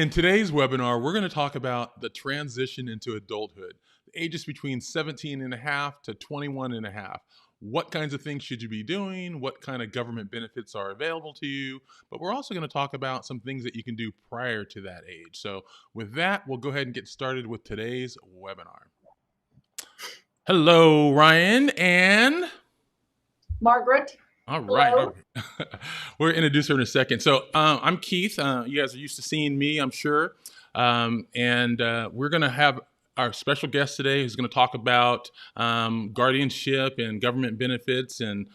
In today's webinar, we're going to talk about the transition into adulthood, the ages between 17 and a half to 21 and a half. What kinds of things should you be doing? What kind of government benefits are available to you? But we're also going to talk about some things that you can do prior to that age. So with that, we'll go ahead and get started with today's webinar. Hello, Ryan and Margaret. All right. We'll introduce her in a second. So I'm Keith. You guys are used to seeing me, I'm sure. And we're going to have our special guest today who's going to talk about guardianship and government benefits. And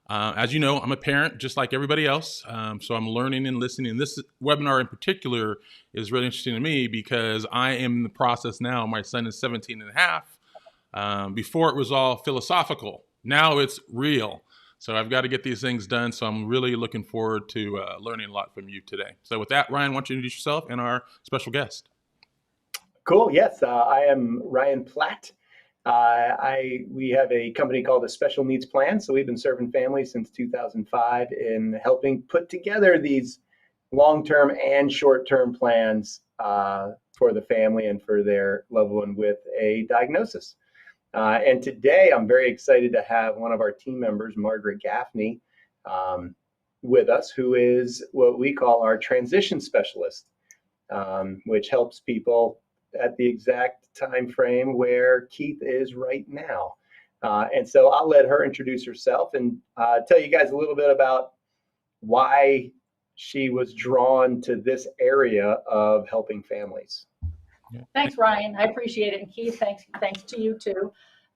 as you know, I'm a parent just like everybody else. So I'm learning and listening. And this webinar in particular is really interesting to me because I am in the process now. My son is 17 and a half. Before it was all philosophical. Now it's real. So I've got to get these things done. So I'm really looking forward to learning a lot from you today. So with that, Ryan, why don't you introduce yourself and our special guest? Cool. Yes, I am Ryan Platt. We have a company called the Special Needs Plan. So we've been serving families since 2005 in helping put together these long-term and short-term plans for the family and for their loved one with a diagnosis. And today I'm very excited to have one of our team members, Margaret Gaffney, with us, who is what we call our transition specialist, which helps people at the exact time frame where Keith is right now. And so I'll let her introduce herself and tell you guys a little bit about why she was drawn to this area of helping families. Thanks, Ryan. I appreciate it. And Keith, thanks to you too.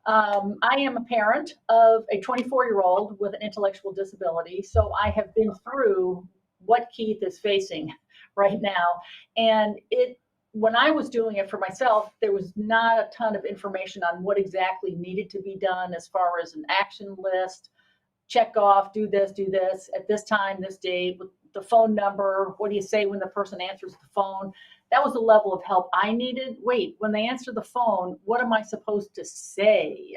I am a parent of a 24-year-old with an intellectual disability. So I have been through what Keith is facing right now. And when I was doing it for myself, there was not a ton of information on what exactly needed to be done as far as an action list, check off, do this at this time, this date, with the phone number. What do you say when the person answers the phone? That was the level of help I needed. Wait, when they answer the phone, what am I supposed to say?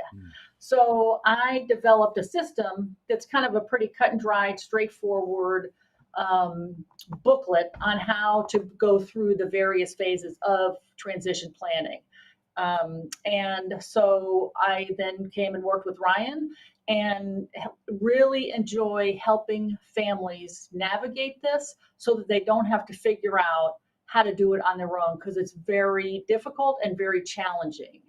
So I developed a system that's kind of a pretty cut and dried, straightforward booklet on how to go through the various phases of transition planning. And so I then came and worked with Ryan and really enjoy helping families navigate this so that they don't have to figure out how to do it on their own, because it's very difficult and very challenging.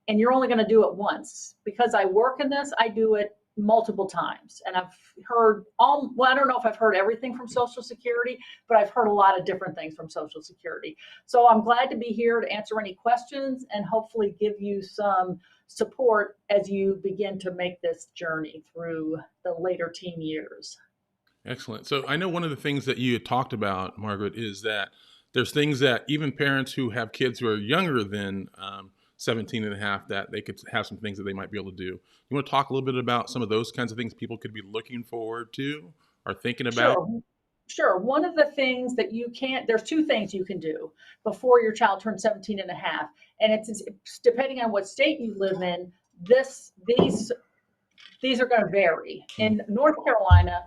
And you're only going to do it once. Because I work in this, I do it multiple times. And I've heard I don't know if I've heard everything from Social Security, but I've heard a lot of different things from Social Security. So I'm glad to be here to answer any questions and hopefully give you some support as you begin to make this journey through the later teen years. Excellent. So I know one of the things that you had talked about, Margaret, is that there's things that even parents who have kids who are younger than 17 and a half, that they could have some things that they might be able to do. You want to talk a little bit about some of those kinds of things people could be looking forward to or thinking about? Sure. One of the things that there's two things you can do before your child turns 17 and a half. And it's depending on what state you live in, these are going to vary. In North Carolina,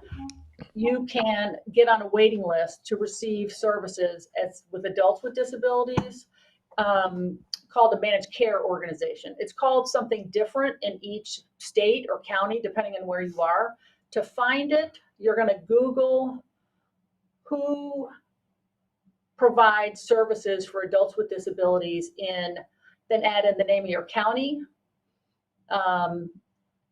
you can get on a waiting list to receive services with adults with disabilities called a managed care organization. It's called something different in each state or county, depending on where you are. To find it, you're going to Google who provides services for adults with disabilities then add in the name of your county.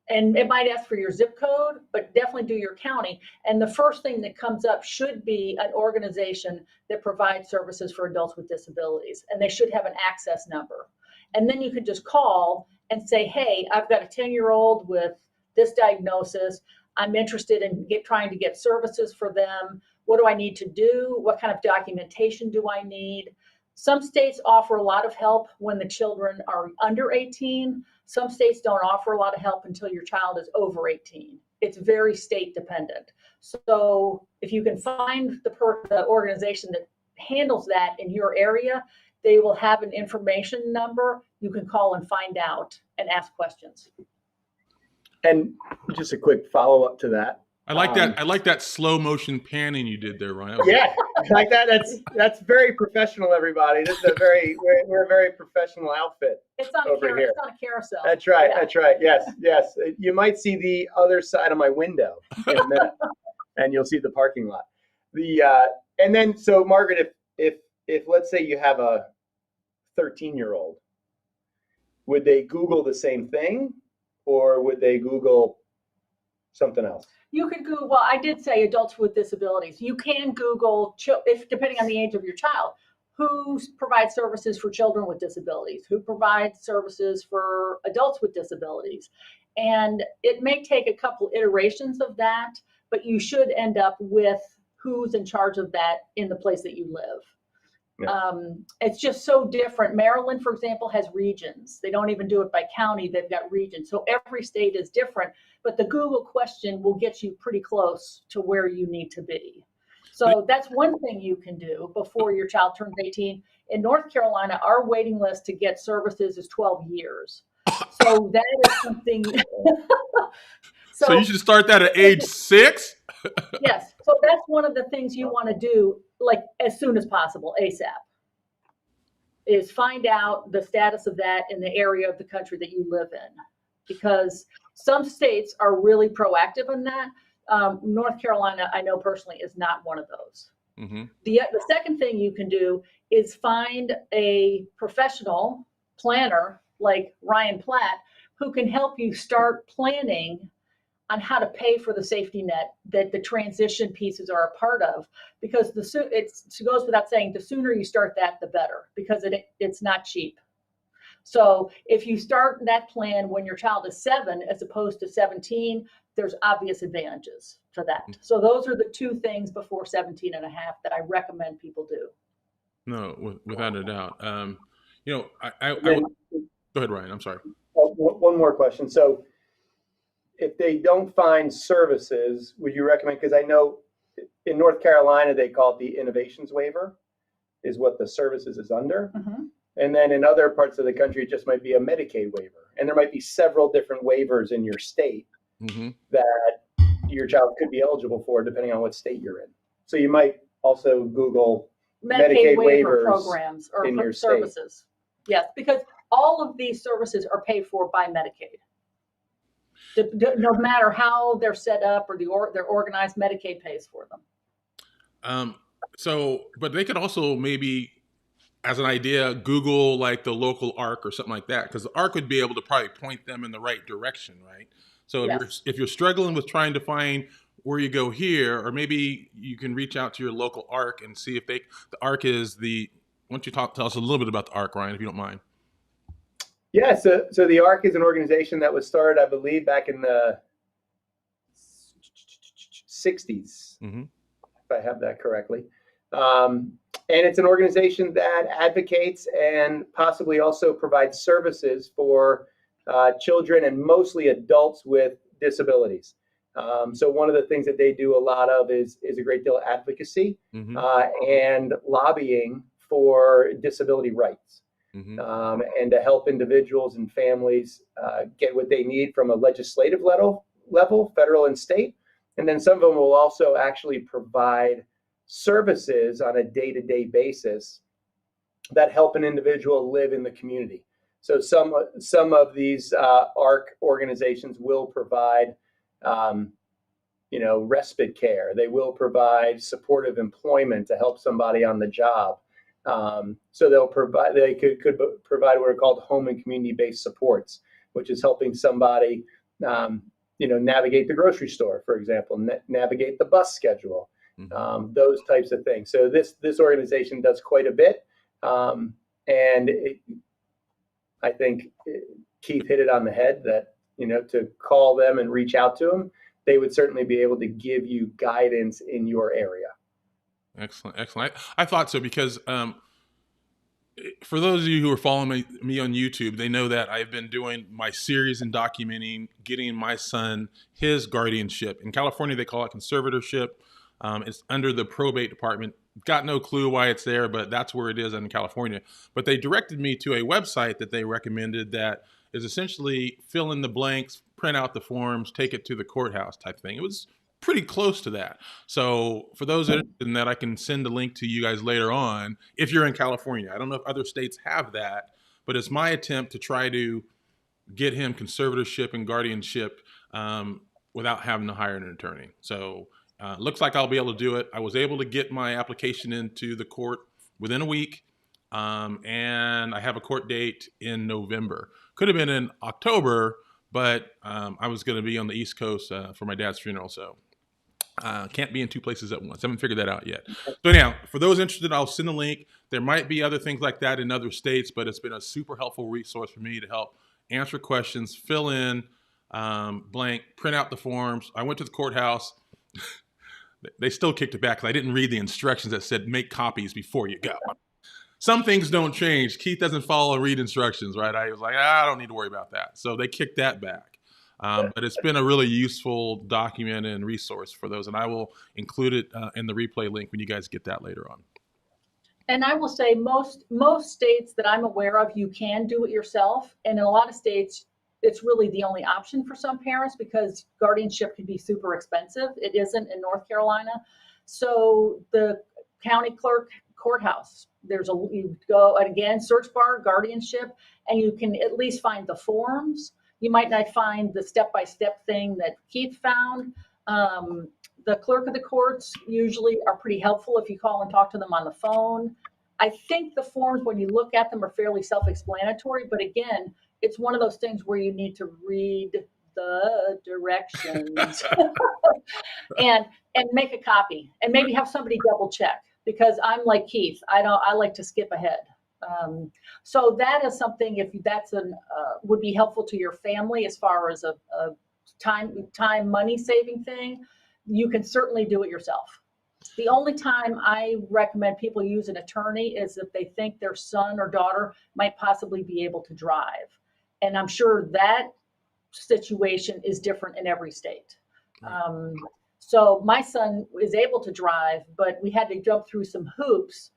And it might ask for your zip code, but definitely do your county. And the first thing that comes up should be an organization that provides services for adults with disabilities. And they should have an access number. And then you could just call and say, hey, I've got a 10-year-old with this diagnosis. I'm interested in trying to get services for them. What do I need to do? What kind of documentation do I need? Some states offer a lot of help when the children are under 18. Some states don't offer a lot of help until your child is over 18. It's very state dependent. So if you can find the organization that handles that in your area, they will have an information number you can call and find out and ask questions. And just a quick follow-up to that. I like that. I like that slow motion panning you did there, Ryan. Yeah, like that. That's very professional, everybody. This is we're a very professional outfit. It's on over here. It's on a carousel. That's right. Yeah. That's right. Yes, yes. You might see the other side of my window in a minute, and you'll see the parking lot. And then so Margaret, if let's say you have a 13-year-old, would they Google the same thing, or would they Google something else? You could Google, well, I did say adults with disabilities. You can Google, if depending on the age of your child, who provides services for children with disabilities, who provides services for adults with disabilities. And it may take a couple iterations of that, but you should end up with who's in charge of that in the place that you live. Yeah. It's just so different. Maryland, for example, has regions. They don't even do it by county. They've got regions. So every state is different, but the Google question will get you pretty close to where you need to be. So that's one thing you can do before your child turns 18. In North Carolina, our waiting list to get services is 12 years. So that is something. So you should start that at age 6? Yes. So that's one of the things you want to do, like as soon as possible, ASAP, is find out the status of that in the area of the country that you live in. Because some states are really proactive in that. North Carolina, I know personally, is not one of those. Mm-hmm. The second thing you can do is find a professional planner like Ryan Platt who can help you start planning on how to pay for the safety net that the transition pieces are a part of. Because it goes without saying, the sooner you start that, the better, because it's not cheap. So if you start that plan when your child is 7 as opposed to 17, there's obvious advantages to that. So those are the two things before 17 and a half that I recommend people do. No, without a doubt. Go ahead, Ryan. I'm sorry. One more question. So if they don't find services, would you recommend, because I know in North Carolina, they call it the innovations waiver, is what the services is under. Mm-hmm. And then in other parts of the country, it just might be a Medicaid waiver. And there might be several different waivers in your state Mm-hmm. that your child could be eligible for, depending on what state you're in. So you might also Google Medicaid waiver waivers programs or in your services. state. Yes, because all of these services are paid for by Medicaid. No matter how they're set up or they're organized, Medicaid pays for them. But they could also maybe, as an idea, Google like the local ARC or something like that, because the ARC would be able to probably point them in the right direction, right? So Yes. if you're struggling with trying to find where you go here, or maybe you can reach out to your local ARC and see if the ARC is the. Why don't you tell us a little bit about the ARC, Ryan, if you don't mind? Yeah, so the ARC is an organization that was started, I believe, back in the 60s, Mm-hmm. if I have that correctly. And it's an organization that advocates and possibly also provides services for children and mostly adults with disabilities. So one of the things that they do a lot of is a great deal of advocacy Mm-hmm. And lobbying for disability rights. Mm-hmm. And to help individuals and families get what they need from a legislative level, federal and state. And then some of them will also actually provide services on a day-to-day basis that help an individual live in the community. So some of these ARC organizations will provide, respite care. They will provide supportive employment to help somebody on the job. So they could provide what are called home and community-based supports, which is helping somebody, navigate the grocery store, for example, navigate the bus schedule, those types of things. So this organization does quite a bit, and I think Keith hit it on the head that to call them and reach out to them, they would certainly be able to give you guidance in your area. Excellent. I thought so because for those of you who are following me on YouTube, they know that I've been doing my series and documenting getting my son his guardianship. In California, they call it conservatorship. It's under the probate department. Got no clue why it's there, but that's where it is in California. But they directed me to a website that they recommended that is essentially fill in the blanks, print out the forms, take it to the courthouse type thing. It was pretty close to that. So for those interested in that, I can send a link to you guys later on if you're in California. I don't know if other states have that, but it's my attempt to try to get him conservatorship and guardianship without having to hire an attorney. So looks like I'll be able to do it. I was able to get my application into the court within a week, and I have a court date in November. Could have been in October, but I was going to be on the East Coast for my dad's funeral, so can't be in two places at once. Haven't figured that out yet. So anyhow, for those interested, I'll send a link. There might be other things like that in other states, but it's been a super helpful resource for me to help answer questions, fill in blank, print out the forms. I went to the courthouse. They still kicked it back because I didn't read the instructions that said make copies before you go. Some things don't change. Keith doesn't follow and read instructions, right? I was like, I don't need to worry about that. So they kicked that back. But it's been a really useful document and resource for those. And I will include it in the replay link when you guys get that later on. And I will say most states that I'm aware of, you can do it yourself. And in a lot of states, it's really the only option for some parents because guardianship can be super expensive. It isn't in North Carolina. So the county clerk courthouse, you go, and again, search bar guardianship, and you can at least find the forms. You might not find the step-by-step thing that Keith found. The clerk of the courts usually are pretty helpful if you call and talk to them on the phone. I think the forms, when you look at them, are fairly self-explanatory, but again, it's one of those things where you need to read the directions and make a copy and maybe have somebody double check, because I'm like Keith. I like to skip ahead. So that is something, if that's would be helpful to your family as far as a time, money saving thing, you can certainly do it yourself. The only time I recommend people use an attorney is if they think their son or daughter might possibly be able to drive. And I'm sure that situation is different in every state. So my son is able to drive, but we had to jump through some hoops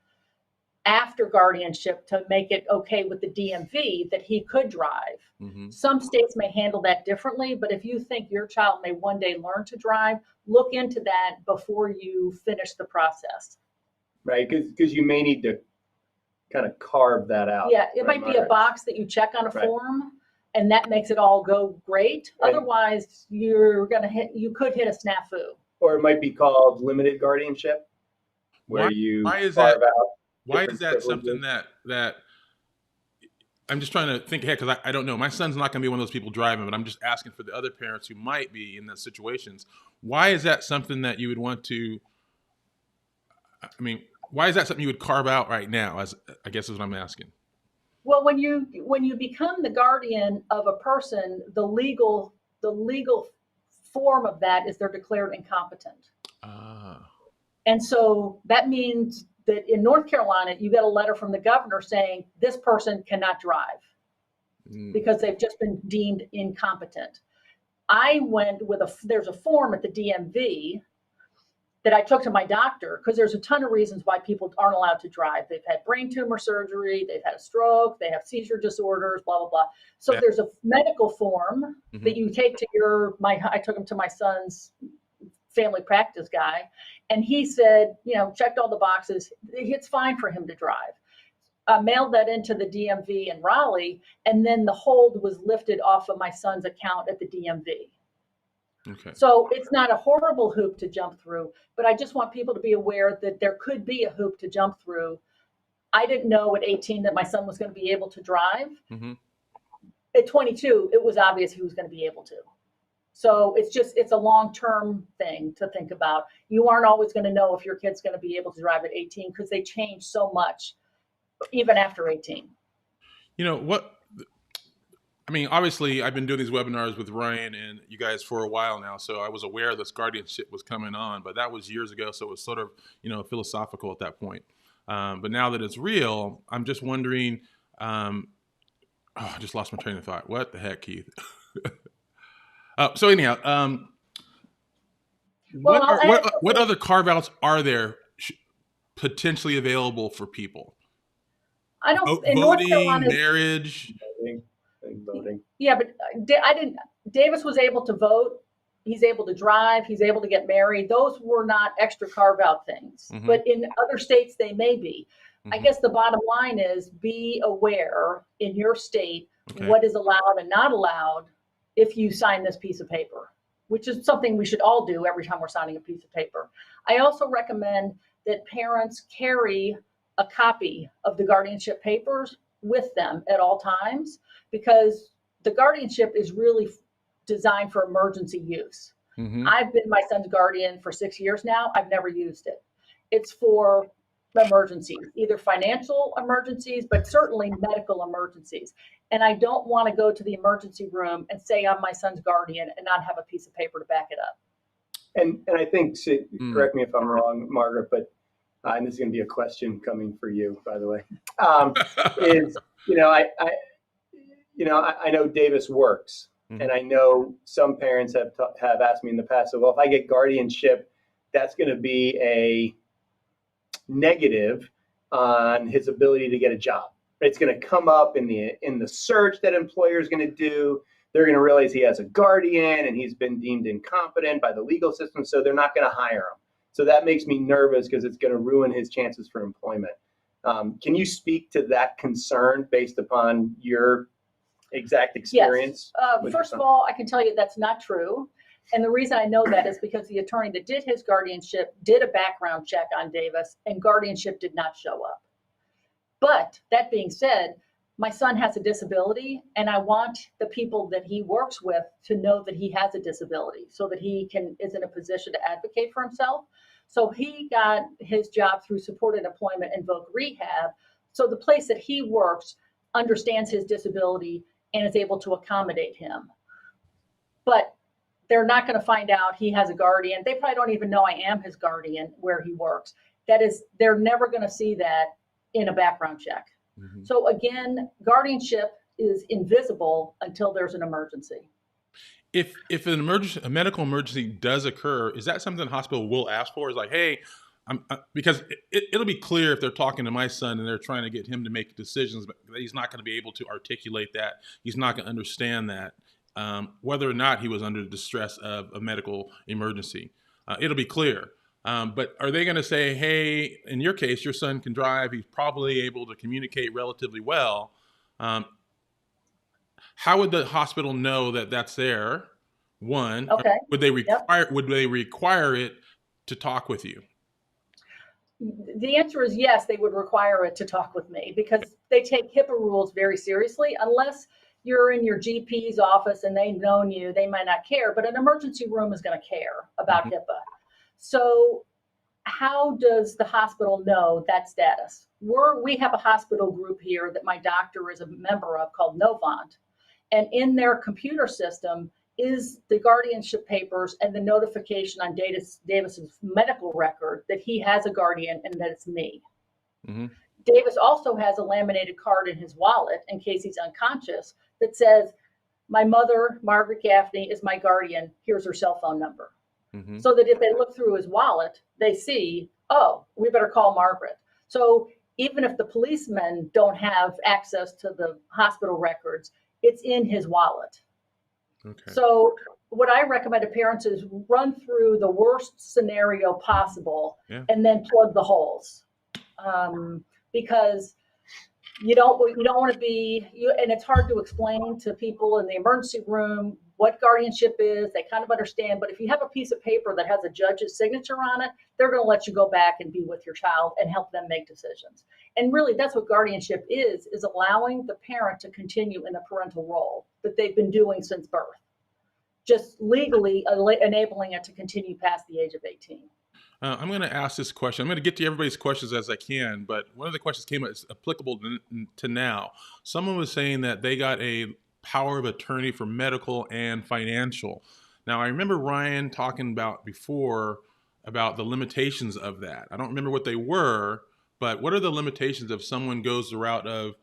after guardianship to make it okay with the DMV that he could drive. Mm-hmm. Some states may handle that differently, but if you think your child may one day learn to drive, look into that before you finish the process. Right, because you may need to kind of carve that out. Yeah, it might be a box that you check on a form, and that makes it all go great. Right. Otherwise, you could hit a snafu. Or it might be called limited guardianship, where why is carve that, out. Why is that something that I'm just trying to think ahead, because I don't know. My son's not going to be one of those people driving, but I'm just asking for the other parents who might be in those situations. Why is that something that you would want to? I mean, why is that something you would carve out right now? As I guess is what I'm asking. Well, when you become the guardian of a person, the legal form of that is they're declared incompetent. And so that means that in North Carolina, you get a letter from the governor saying this person cannot drive because they've just been deemed incompetent. I went with there's a form at the DMV that I took to my doctor because there's a ton of reasons why people aren't allowed to drive. They've had brain tumor surgery, they've had a stroke, they have seizure disorders, blah, blah, blah. So there's a medical form that you take to I took him to my son's family practice guy, and he said, checked all the boxes. It's fine for him to drive. I mailed that into the DMV in Raleigh, and then the hold was lifted off of my son's account at the DMV. Okay. So it's not a horrible hoop to jump through, but I just want people to be aware that there could be a hoop to jump through. I didn't know at 18 that my son was going to be able to drive. Mm-hmm. At 22, it was obvious he was going to be able to. So it's a long-term thing to think about. You aren't always going to know if your kid's going to be able to drive at 18 because they change so much, even after 18. Obviously, I've been doing these webinars with Ryan and you guys for a while now, so I was aware this guardianship was coming on, but that was years ago, so it was sort of, philosophical at that point. But now that it's real, I'm just wondering, I just lost my train of thought. What the heck, Keith? So anyhow, what other carve-outs are there potentially available for people? I don't. Voting, marriage. Voting. Yeah, but Davis was able to vote he's able to drive, he's able to get married. Those were not extra carve out things, but in other states they may be. I guess the bottom line is be aware in your state what is allowed and not allowed if you sign this piece of paper, which is something we should all do every time we're signing a piece of paper. I also recommend that parents carry a copy of the guardianship papers with them at all times, because the guardianship is really designed for emergency use. I've been my son's guardian for 6 years now. I've never used it. It's for emergencies, either financial emergencies, but certainly medical emergencies. And I don't want to go to the emergency room and say I'm my son's guardian and not have a piece of paper to back it up. And I think, correct me if I'm wrong, Margaret, but and this is going to be a question coming for you, by the way, is, I know Davis works, and I know some parents have asked me in the past, so, well, if I get guardianship, that's going to be a negative on his ability to get a job. It's going to come up in the search that employers going to do. They're going to realize he has a guardian and he's been deemed incompetent by the legal system, so they're not going to hire him. So that makes me nervous because it's going to ruin his chances for employment. Can you speak to that concern based upon your exact experience? Yes. First of all, I can tell you that's not true. And the reason I know that is because the attorney that did his guardianship did a background check on Davis, and guardianship did not show up. But that being said, my son has a disability, and I want the people that he works with to know that he has a disability so that he is in a position to advocate for himself. So he got his job through supported employment and voc rehab. So the place that he works understands his disability and is able to accommodate him. But they're not going to find out he has a guardian. They probably don't even know I am his guardian where he works. That is, they're never going to see that in a background check. So again, guardianship is invisible until there's an emergency. If a medical emergency does occur, is that something the hospital will ask for? Is like, hey, because it'll be clear if they're talking to my son and they're trying to get him to make decisions, but he's not going to be able to articulate that. He's not going to understand that, whether or not he was under the distress of a medical emergency. It'll be clear. But are they going to say, hey, in your case, your son can drive. He's probably able to communicate relatively well. How would the hospital know that that's there? One, okay. Would they require it to talk with you? The answer is yes, they would require it to talk with me because they take HIPAA rules very seriously. Unless you're in your GP's office and they've known you, they might not care. But an emergency room is going to care about HIPAA. So how does the hospital know that status? We have a hospital group here that my doctor is a member of called Novant. And in their computer system is the guardianship papers and the notification on Davis's medical record that he has a guardian and that it's me. Davis also has a laminated card in his wallet in case he's unconscious that says, my mother, Margaret Gaffney, is my guardian. Here's her cell phone number. So that if they look through his wallet, they see, oh, we better call Margaret. So even if the policemen don't have access to the hospital records, it's in his wallet. Okay. So what I recommend to parents is run through the worst scenario possible and then plug the holes. Because you don't want to be, and it's hard to explain to people in the emergency room what guardianship is. They kind of understand, but if you have a piece of paper that has a judge's signature on it, they're going to let you go back and be with your child and help them make decisions. And really, that's what guardianship is allowing the parent to continue in the parental role that they've been doing since birth, just legally enabling it to continue past the age of 18. I'm going to ask this question. I'm going to get to everybody's questions as I can, but one of the questions came up is applicable to now. Someone was saying that they got a power of attorney for medical and financial. Now, I remember Ryan talking about before about the limitations of that. I don't remember what they were, but what are the limitations if someone goes the route of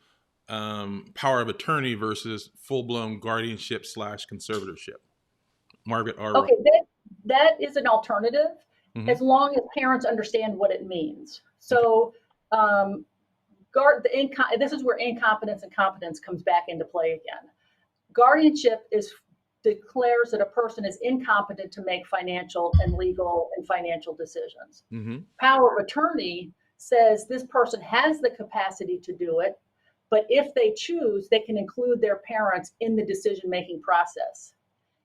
power of attorney versus full-blown guardianship / conservatorship? Margaret R. Okay, that is an alternative. As long as parents understand what it means. So this is where incompetence and competence comes back into play again. Guardianship is declares that a person is incompetent to make financial and legal and financial decisions. Mm-hmm. Power of attorney says this person has the capacity to do it, but if they choose, they can include their parents in the decision-making process.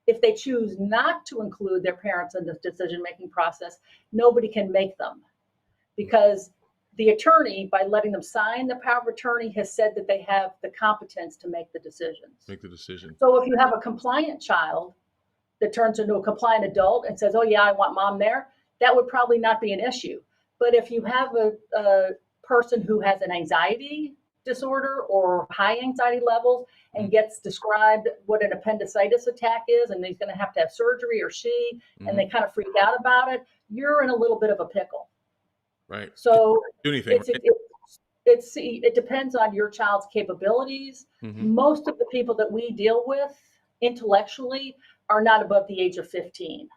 If they choose not to include their parents in the decision-making process, nobody can make them, because the attorney, by letting them sign the power of attorney, has said that they have the competence to make the decisions. Make the decision. So if you have a compliant child that turns into a compliant adult and says, oh yeah, I want mom there, that would probably not be an issue. But if you have a person who has an anxiety disorder or high anxiety levels and gets described what an appendicitis attack is, and he's going to have surgery, or she, and they kind of freak out about it, you're in a little bit of a pickle. Right. So Do anything. it depends on your child's capabilities. Mm-hmm. Most of the people that we deal with intellectually are not above the age of 15.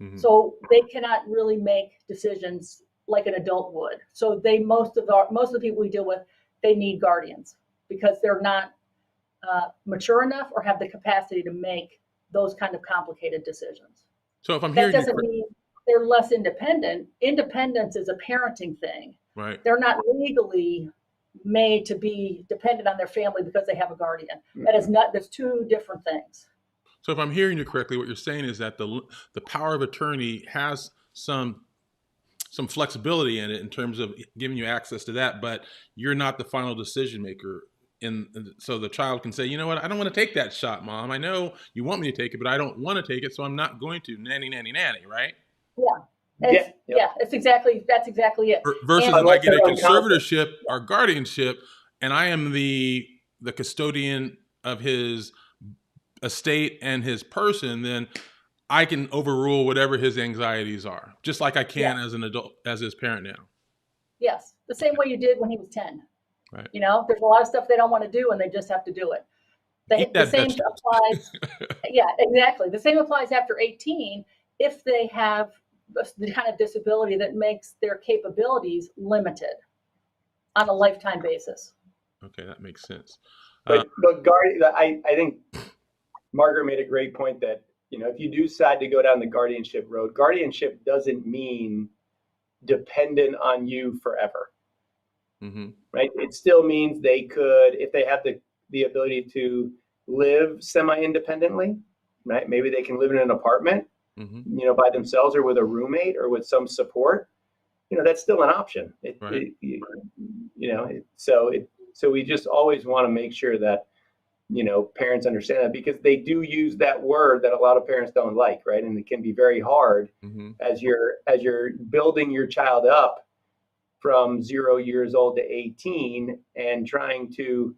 Mm-hmm. So they cannot really make decisions like an adult would. So most of the people we deal with, they need guardians because they're not mature enough or have the capacity to make those kind of complicated decisions. So if I'm that hearing doesn't mean they're less independent. Independence is a parenting thing. right. They're not legally made to be dependent on their family because they have a guardian. That's two different things. So if I'm hearing you correctly, what you're saying is that the power of attorney has some flexibility in it in terms of giving you access to that, but you're not the final decision maker. So the child can say, you know what, I don't want to take that shot, Mom. I know you want me to take it, but I don't want to take it, so I'm not going to. Nanny, nanny, nanny, right? That's exactly it. Versus if I get a conservatorship or guardianship, and I am the custodian of his estate and his person, then I can overrule whatever his anxieties are, just like I can as an adult, as his parent now. Yes, the same way you did when he was 10. Right. You know, there's a lot of stuff they don't want to do, and they just have to do it. The same applies. Yeah, exactly. The same applies after 18 if they have the kind of disability that makes their capabilities limited on a lifetime basis. Okay, that makes sense. But I think Margaret made a great point that, if you do decide to go down the guardianship road, guardianship doesn't mean dependent on you forever. Mm-hmm. Right? It still means they could, if they have the ability to live semi-independently, right? Maybe they can live in an apartment, by themselves or with a roommate or with some support. That's still an option. So we just always want to make sure that, parents understand that, because they do use that word that a lot of parents don't like, right? And it can be very hard as you're building your child up from 0 years old to 18 and trying to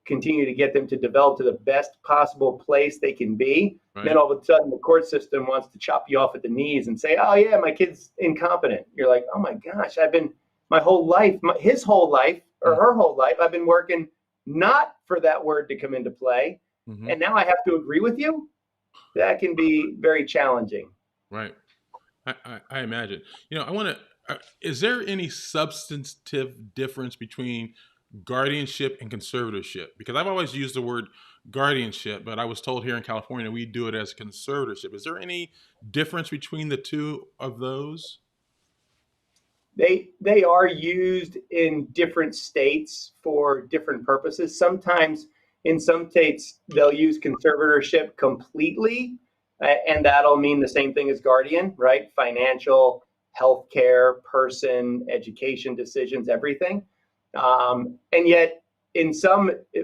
continue to get them to develop to the best possible place they can be. Right. Then all of a sudden the court system wants to chop you off at the knees and say, oh yeah, my kid's incompetent. You're like, oh my gosh, I've been my whole life, his whole life or her whole life, I've been working not for that word to come into play. And now I have to agree with you. That can be very challenging. Right. I imagine. I want to, is there any substantive difference between guardianship and conservatorship? Because I've always used the word guardianship, but I was told here in California we do it as conservatorship. Is there any difference between the two of those? They are used in different states for different purposes. Sometimes in some states they'll use conservatorship completely, and that'll mean the same thing as guardian, right? Financial, healthcare, person, education decisions, everything. And yet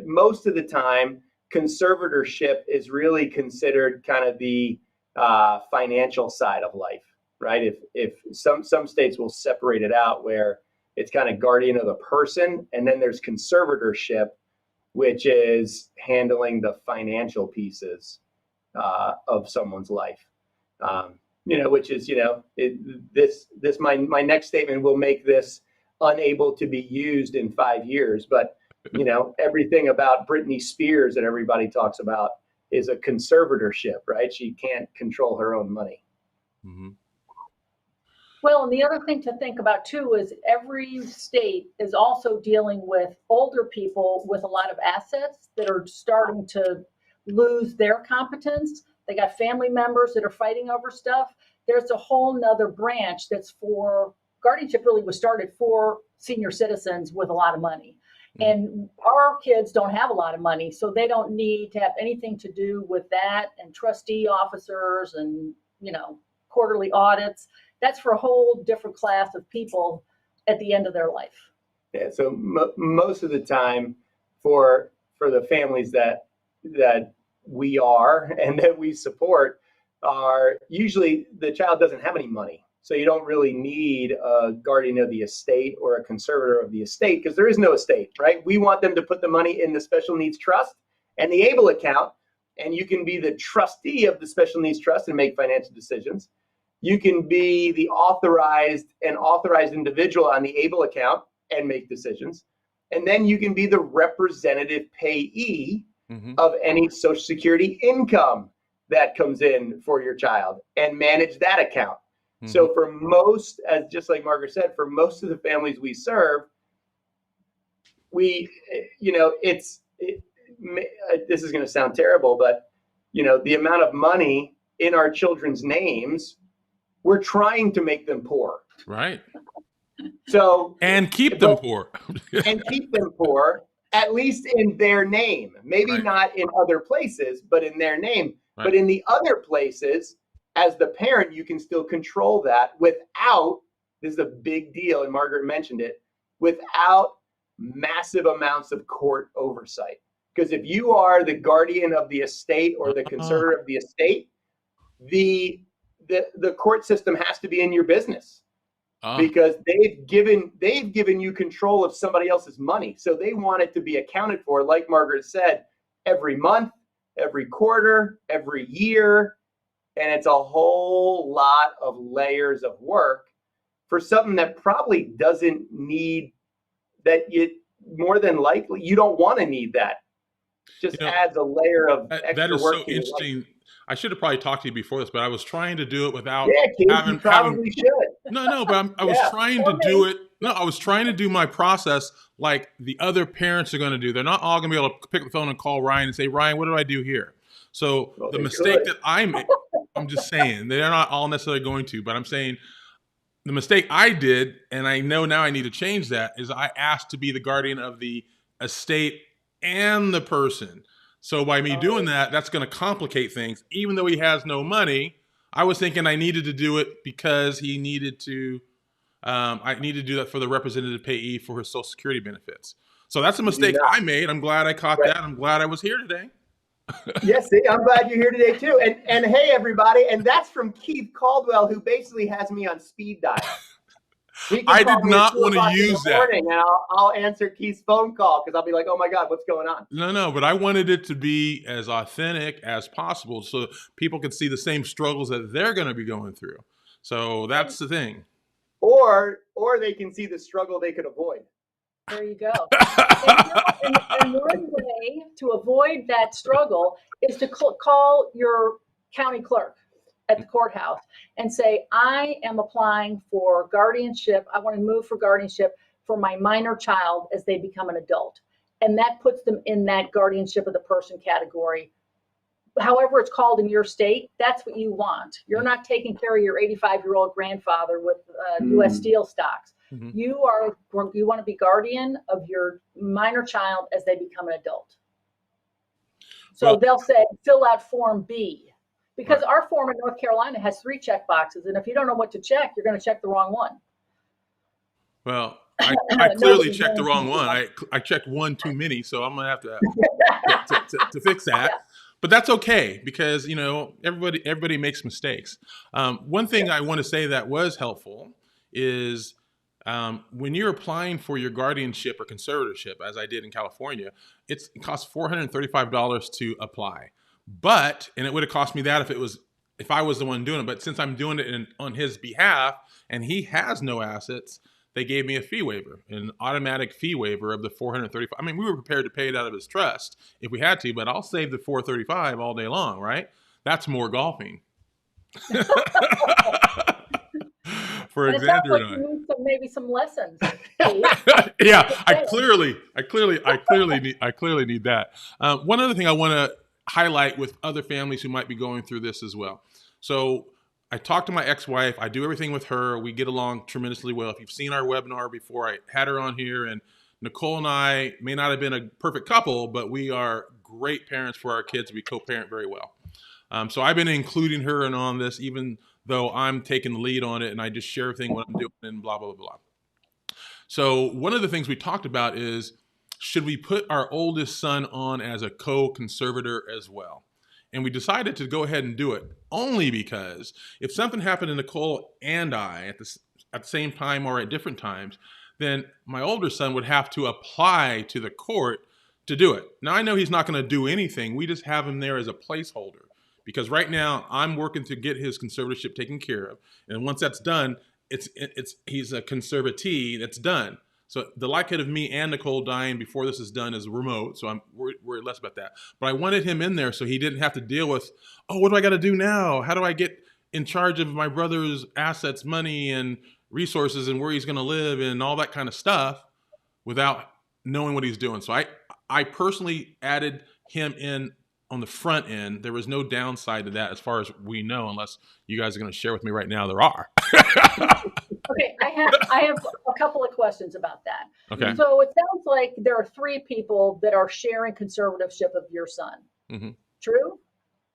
most of the time, conservatorship is really considered kind of the financial side of life, right? If some states will separate it out where it's kind of guardian of the person, and then there's conservatorship, which is handling the financial pieces of someone's life. Which is, my next statement will make this unable to be used in 5 years. But, everything about Britney Spears that everybody talks about is a conservatorship, right? She can't control her own money. Mm-hmm. Well, and the other thing to think about too is every state is also dealing with older people with a lot of assets that are starting to lose their competence. They got family members that are fighting over stuff. There's a whole nother branch that's for guardianship. Really was started for senior citizens with a lot of money. And our kids don't have a lot of money, so they don't need to have anything to do with that and trustee officers and, quarterly audits. That's for a whole different class of people at the end of their life. Yeah. So most of the time for the families that we are and that we support are usually the child doesn't have any money. So you don't really need a guardian of the estate or a conservator of the estate because there is no estate, right? We want them to put the money in the special needs trust and the ABLE account, and you can be the trustee of the special needs trust and make financial decisions. You can be the authorized individual on the ABLE account and make decisions. And then you can be the representative payee of any Social Security income that comes in for your child and manage that account. So for most, as just like Margaret said, for most of the families we serve, this is going to sound terrible, but the amount of money in our children's names, we're trying to make them poor. Right. So and keep them poor. And keep them poor, at least in their name. Maybe not in other places, but in their name. Right. But in the other places, as the parent, you can still control that without, this is a big deal, and Margaret mentioned it, without massive amounts of court oversight. Because if you are the guardian of the estate or the conservator of the estate, the court system has to be in your business. Because they've given you control of somebody else's money. So they want it to be accounted for, like Margaret said, every month, every quarter, every year. And it's a whole lot of layers of work for something that probably doesn't need that. More than likely, you don't want to need that. Just adds a layer of extra that is work. So interesting. I should have probably talked to you before this, but I was trying to do it without having. Probably should. No, but I was trying to do it. No, I was trying to do my process like the other parents are going to do. They're not all going to be able to pick the phone and call Ryan and say, Ryan, what do I do here? So the mistake that I made, I'm just saying, they're not all necessarily going to, but I'm saying the mistake I did, and I know now I need to change that, is I asked to be the guardian of the estate and the person. So by me doing that, that's going to complicate things. Even though he has no money, I was thinking I needed to do it because he needed to, I needed to do that for the representative payee for his Social Security benefits. So that's a mistake I made. I'm glad I caught that. I'm glad I was here today. Yes, see, I'm glad you're here today too. And hey, everybody, and that's from Keith Caldwell, who basically has me on speed dial. I did not want to use that. And I'll answer Keith's phone call because I'll be like, oh my God, what's going on? No, but I wanted it to be as authentic as possible so people can see the same struggles that they're going to be going through. So that's the thing. Or they can see the struggle they could avoid. There you go. And one way to avoid that struggle is to call your county clerk at the courthouse and say, I am applying for guardianship. I want to move for guardianship for my minor child as they become an adult. And that puts them in that guardianship of the person category. However it's called in your state, that's what you want. You're not taking care of your 85-year-old grandfather with U.S. Steel stocks. Mm-hmm. You want to be guardian of your minor child as they become an adult. So they'll say, fill out Form B. Because our form in North Carolina has 3 check boxes. And if you don't know what to check, you're going to check the wrong one. Well, I clearly checked the wrong one. I checked one too many, so I'm going to have to fix that. Yeah. But that's okay because, everybody makes mistakes. One thing I want to say that was helpful is when you're applying for your guardianship or conservatorship, as I did in California, it costs $435 to apply. And it would have cost me that if I was the one doing it. But since I'm doing it on his behalf and he has no assets, they gave me a fee waiver, an automatic fee waiver of the $435. I mean, we were prepared to pay it out of his trust if we had to, but I'll save the $435 all day long, right? That's more golfing. For Xander and I. You need maybe some lessons. Yeah, I clearly need that. One other thing I want to highlight with other families who might be going through this as well. So I talked to my ex-wife. I do everything with her. We get along tremendously well. If you've seen our webinar before, I had her on here, and Nicole and I may not have been a perfect couple, but we are great parents for our kids. We co-parent very well. So I've been including her in on this, even though I'm taking the lead on it, and I just share everything what I'm doing and blah, blah, blah, blah. So one of the things we talked about is, should we put our oldest son on as a co-conservator as well? And we decided to go ahead and do it only because if something happened to Nicole and I at the same time or at different times, then my older son would have to apply to the court to do it. Now, I know he's not going to do anything. We just have him there as a placeholder because right now I'm working to get his conservatorship taken care of. And once that's done, he's a conservatee that's done. So the likelihood of me and Nicole dying before this is done is remote. So I'm worried less about that. But I wanted him in there so he didn't have to deal with, oh, what do I got to do now? How do I get in charge of my brother's assets, money, and resources, and where he's going to live and all that kind of stuff without knowing what he's doing? So I personally added him in on the front end. There was no downside to that as far as we know, unless you guys are going to share with me right now there are. Okay, I have a couple of questions about that. Okay. So it sounds like there are 3 people that are sharing conservatorship of your son. Mm-hmm. True?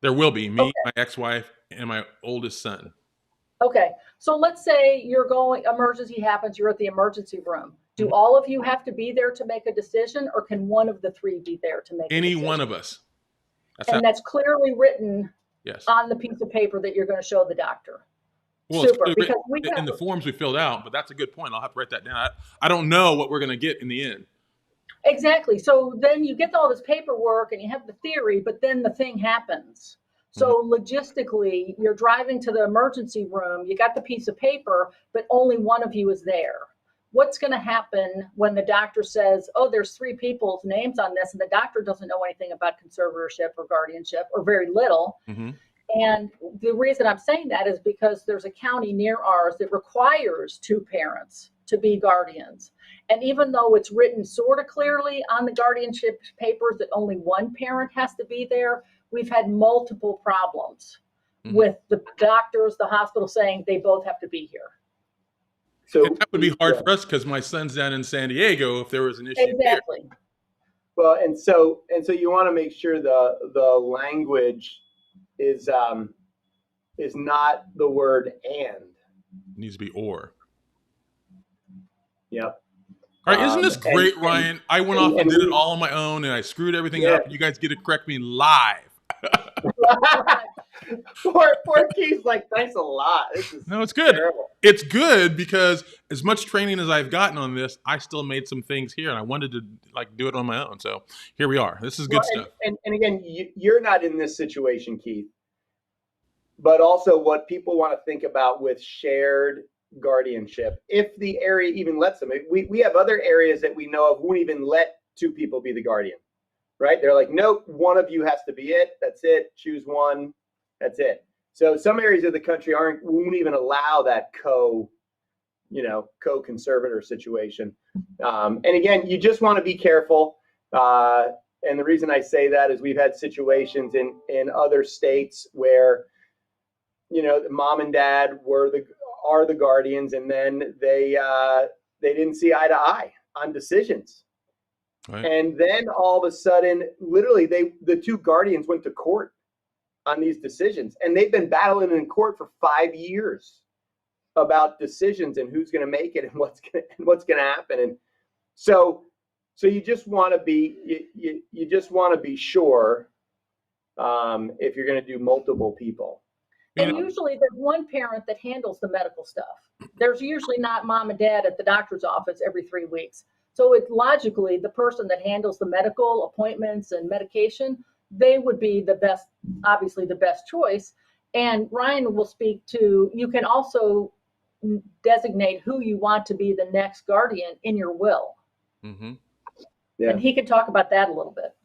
There will be me, Okay. my ex-wife, and my oldest son. Okay, so let's say emergency happens, you're at the emergency room. Do all of you have to be there to make a decision, or can one of the 3 be there to make a decision? Any one of us. That's clearly written yes. on the piece of paper that you're going to show the doctor. Well, Super, it's because we in the forms we filled out, but that's a good point. I'll have to write that down. I don't know what we're going to get in the end. Exactly. So then you get all this paperwork and you have the theory, but then the thing happens. So logistically, you're driving to the emergency room, you got the piece of paper, but only one of you is there. What's going to happen when the doctor says, oh, there's 3 people's names on this, and the doctor doesn't know anything about conservatorship or guardianship, or very little? Mm-hmm. And the reason I'm saying that is because there's a county near ours that requires 2 parents to be guardians. And even though it's written sort of clearly on the guardianship papers that only one parent has to be there, we've had multiple problems with the doctors, the hospital saying they both have to be here. So that would be hard for us because my son's down in San Diego if there was an issue Exactly. here. Well, and so you want to make sure the language is not the word and. It needs to be or. Yep. All right, isn't this great, Ryan? I went off and did it all on my own, and I screwed everything up. And you guys get to correct me live. Poor Keith's like, thanks a lot. No, it's good. Terrible. It's good because as much training as I've gotten on this, I still made some things here, and I wanted to do it on my own. So here we are. This is good stuff. And again, you're not in this situation, Keith, but also what people want to think about with shared guardianship, if the area even lets them. We have other areas that we know of won't even let 2 people be the guardian, right? They're like, nope, one of you has to be it. That's it. Choose one. That's it. So some areas of the country won't even allow that co-conservator situation. And again, you just want to be careful. And the reason I say that is we've had situations in other states where, mom and dad are the guardians, and then they didn't see eye to eye on decisions. Right. And then all of a sudden, literally, the 2 guardians went to court on these decisions, and they've been battling in court for 5 years about decisions and who's going to make it and what's going to happen. And so you just want to be you just want to be sure if you're going to do multiple people. And usually there's one parent that handles the medical stuff. There's usually not mom and dad at the doctor's office every 3 weeks. So it's logically the person that handles the medical appointments and medication, they would be obviously the best choice. And Ryan will speak to, you can also designate who you want to be the next guardian in your will. Mm-hmm. Yeah. And he can talk about that a little bit.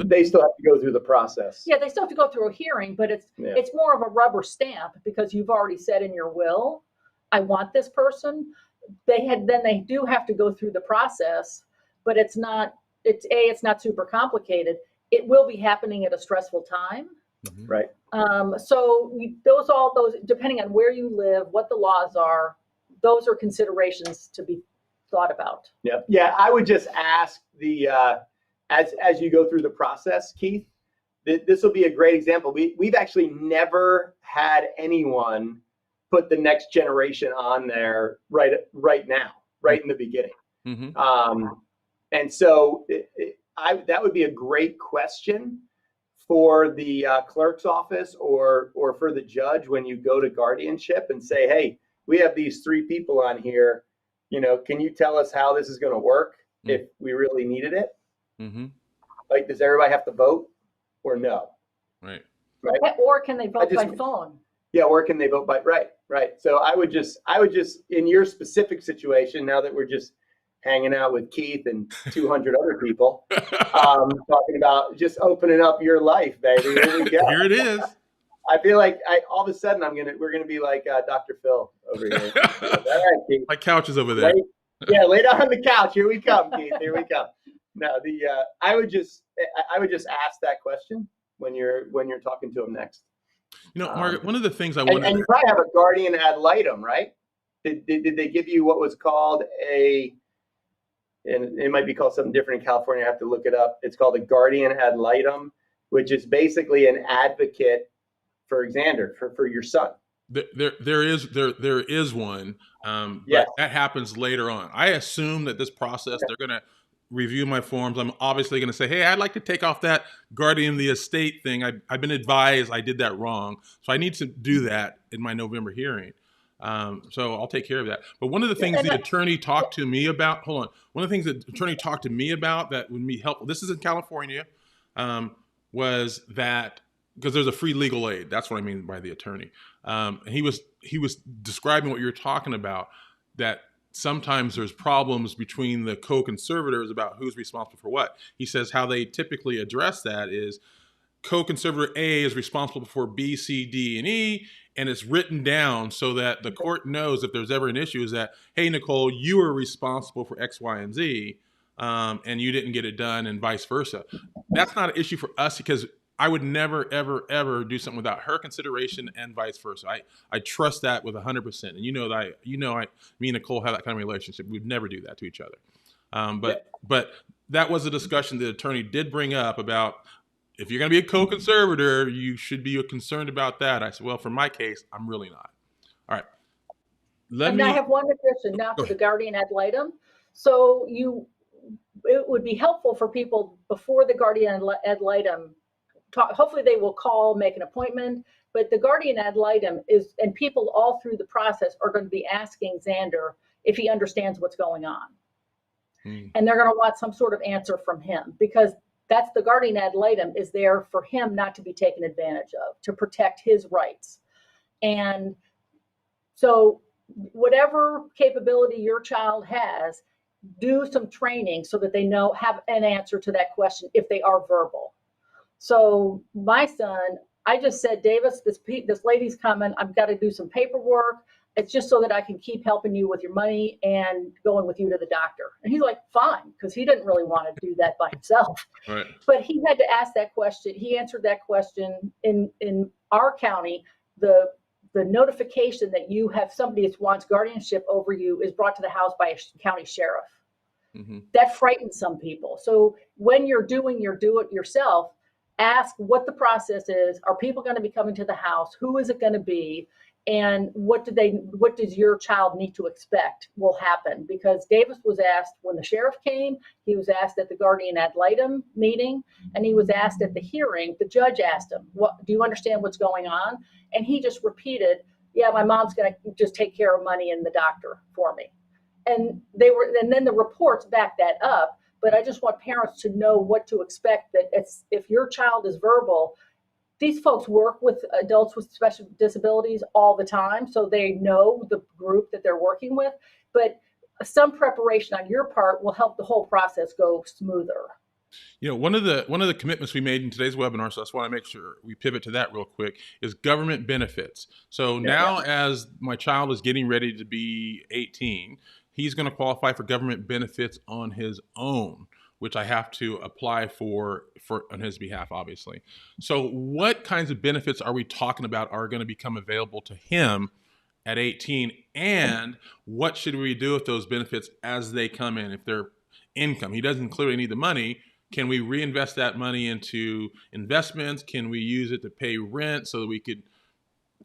They still have to go through the process. Yeah, they still have to go through a hearing, but it's more of a rubber stamp because you've already said in your will, I want this person. Then they do have to go through the process, but it's not super complicated. it will be happening at a stressful time. Mhm. Right. So those, depending on where you live, what the laws are, those are considerations to be thought about. Yeah. Yeah. I would just ask as you go through the process, Keith, this will be a great example. We've actually never had anyone put the next generation on there right now, right in the beginning. Mhm. And so that would be a great question for the clerk's office or for the judge when you go to guardianship and say, hey, we have these 3 people on here. Can you tell us how this is going to work if we really needed it? Mm-hmm. Like, does everybody have to vote or no? Right. Right. Or can they vote by phone? Yeah, or can they vote by right. So I would just in your specific situation, now that we're just hanging out with Keith and 200 other people, talking about just opening up your life, baby. Here we go. Here it is. I feel like all of a sudden we're gonna be like Dr. Phil over here. All right, Keith. My couch is over there. Lay down on the couch. Here we come, Keith. Here we come. No, I would just ask that question when you're talking to him next. Margaret, one of the things I wanted, and you probably have a guardian ad litem, right? Did they give you what was called and it might be called something different in California, I have to look it up. It's called a guardian ad litem, which is basically an advocate for Xander, for your son. There is one, Yes. but that happens later on. I assume that this process, they're going to review my forms. I'm obviously going to say, hey, I'd like to take off that guardian of the estate thing. I've been advised I did that wrong. So I need to do that in my November hearing. So I'll take care of that. But one of the things the attorney talked to me about, one of the things that the attorney talked to me about that would be helpful, this is in California, was that, because there's a free legal aid. That's what I mean by the attorney. And he was describing what you're talking about, that sometimes there's problems between the co-conservators about who's responsible for what. He says how they typically address that is co-conservator A is responsible for B, C, D, and E, and it's written down so that the court knows if there's ever an issue is that, hey, Nicole, you are responsible for X, Y, and Z, and you didn't get it done, and vice versa. That's not an issue for us because I would never, ever, ever do something without her consideration and vice versa. I trust that with 100%. And me and Nicole have that kind of relationship. We'd never do that to each other. But that was a discussion the attorney did bring up about, if you're going to be a co-conservator, you should be concerned about that. I said, well, for my case, I'm really not. All right. I have one addition now to the guardian ad litem. So it would be helpful for people before the guardian ad litem hopefully they will call, make an appointment, but the guardian ad litem is, and people all through the process are going to be asking Xander if he understands what's going on. And they're going to want some sort of answer from him, because that's the guardian ad litem is there for him not to be taken advantage of, to protect his rights. And so whatever capability your child has, do some training so that they have an answer to that question if they are verbal. So my son, I just said, Davis, this lady's coming. I've got to do some paperwork. It's just so that I can keep helping you with your money and going with you to the doctor. And he's like, fine, because he didn't really want to do that by himself. Right. But he had to ask that question. He answered that question in our county. The notification that you have somebody that wants guardianship over you is brought to the house by a county sheriff. Mm-hmm. That frightens some people. So when you're doing your do-it-yourself, ask what the process is. Are people going to be coming to the house? Who is it going to be? And what does your child need to expect will happen? Because Davis was asked when the sheriff came, he was asked at the guardian ad litem meeting, and he was asked at the hearing. The judge asked him, "What do you understand what's going on?" And he just repeated, "Yeah, my mom's going to just take care of money and the doctor for me." And then the reports back that up. But I just want parents to know what to expect, that if your child is verbal, these folks work with adults with special disabilities all the time, so they know the group that they're working with. But some preparation on your part will help the whole process go smoother. One of the commitments we made in today's webinar, so I just want to make sure we pivot to that real quick, is government benefits. So now as my child is getting ready to be 18, he's going to qualify for government benefits on his own. which I have to apply for on his behalf, obviously. So what kinds of benefits are we talking about are going to become available to him at 18? And what should we do with those benefits as they come in? If they're income, he doesn't clearly need the money. Can we reinvest that money into investments? Can we use it to pay rent so that we could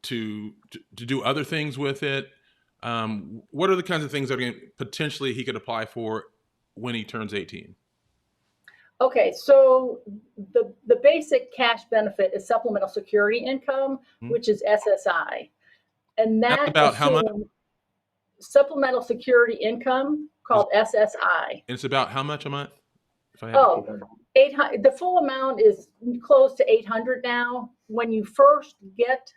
to do other things with it? What are the kinds of things that potentially he could apply for when he turns 18? Okay, so the basic cash benefit is supplemental security income, which is SSI. And That's that about how much? Supplemental security income called SSI. It's about how much a month? If I have 800. The full amount is close to 800 now. When you first get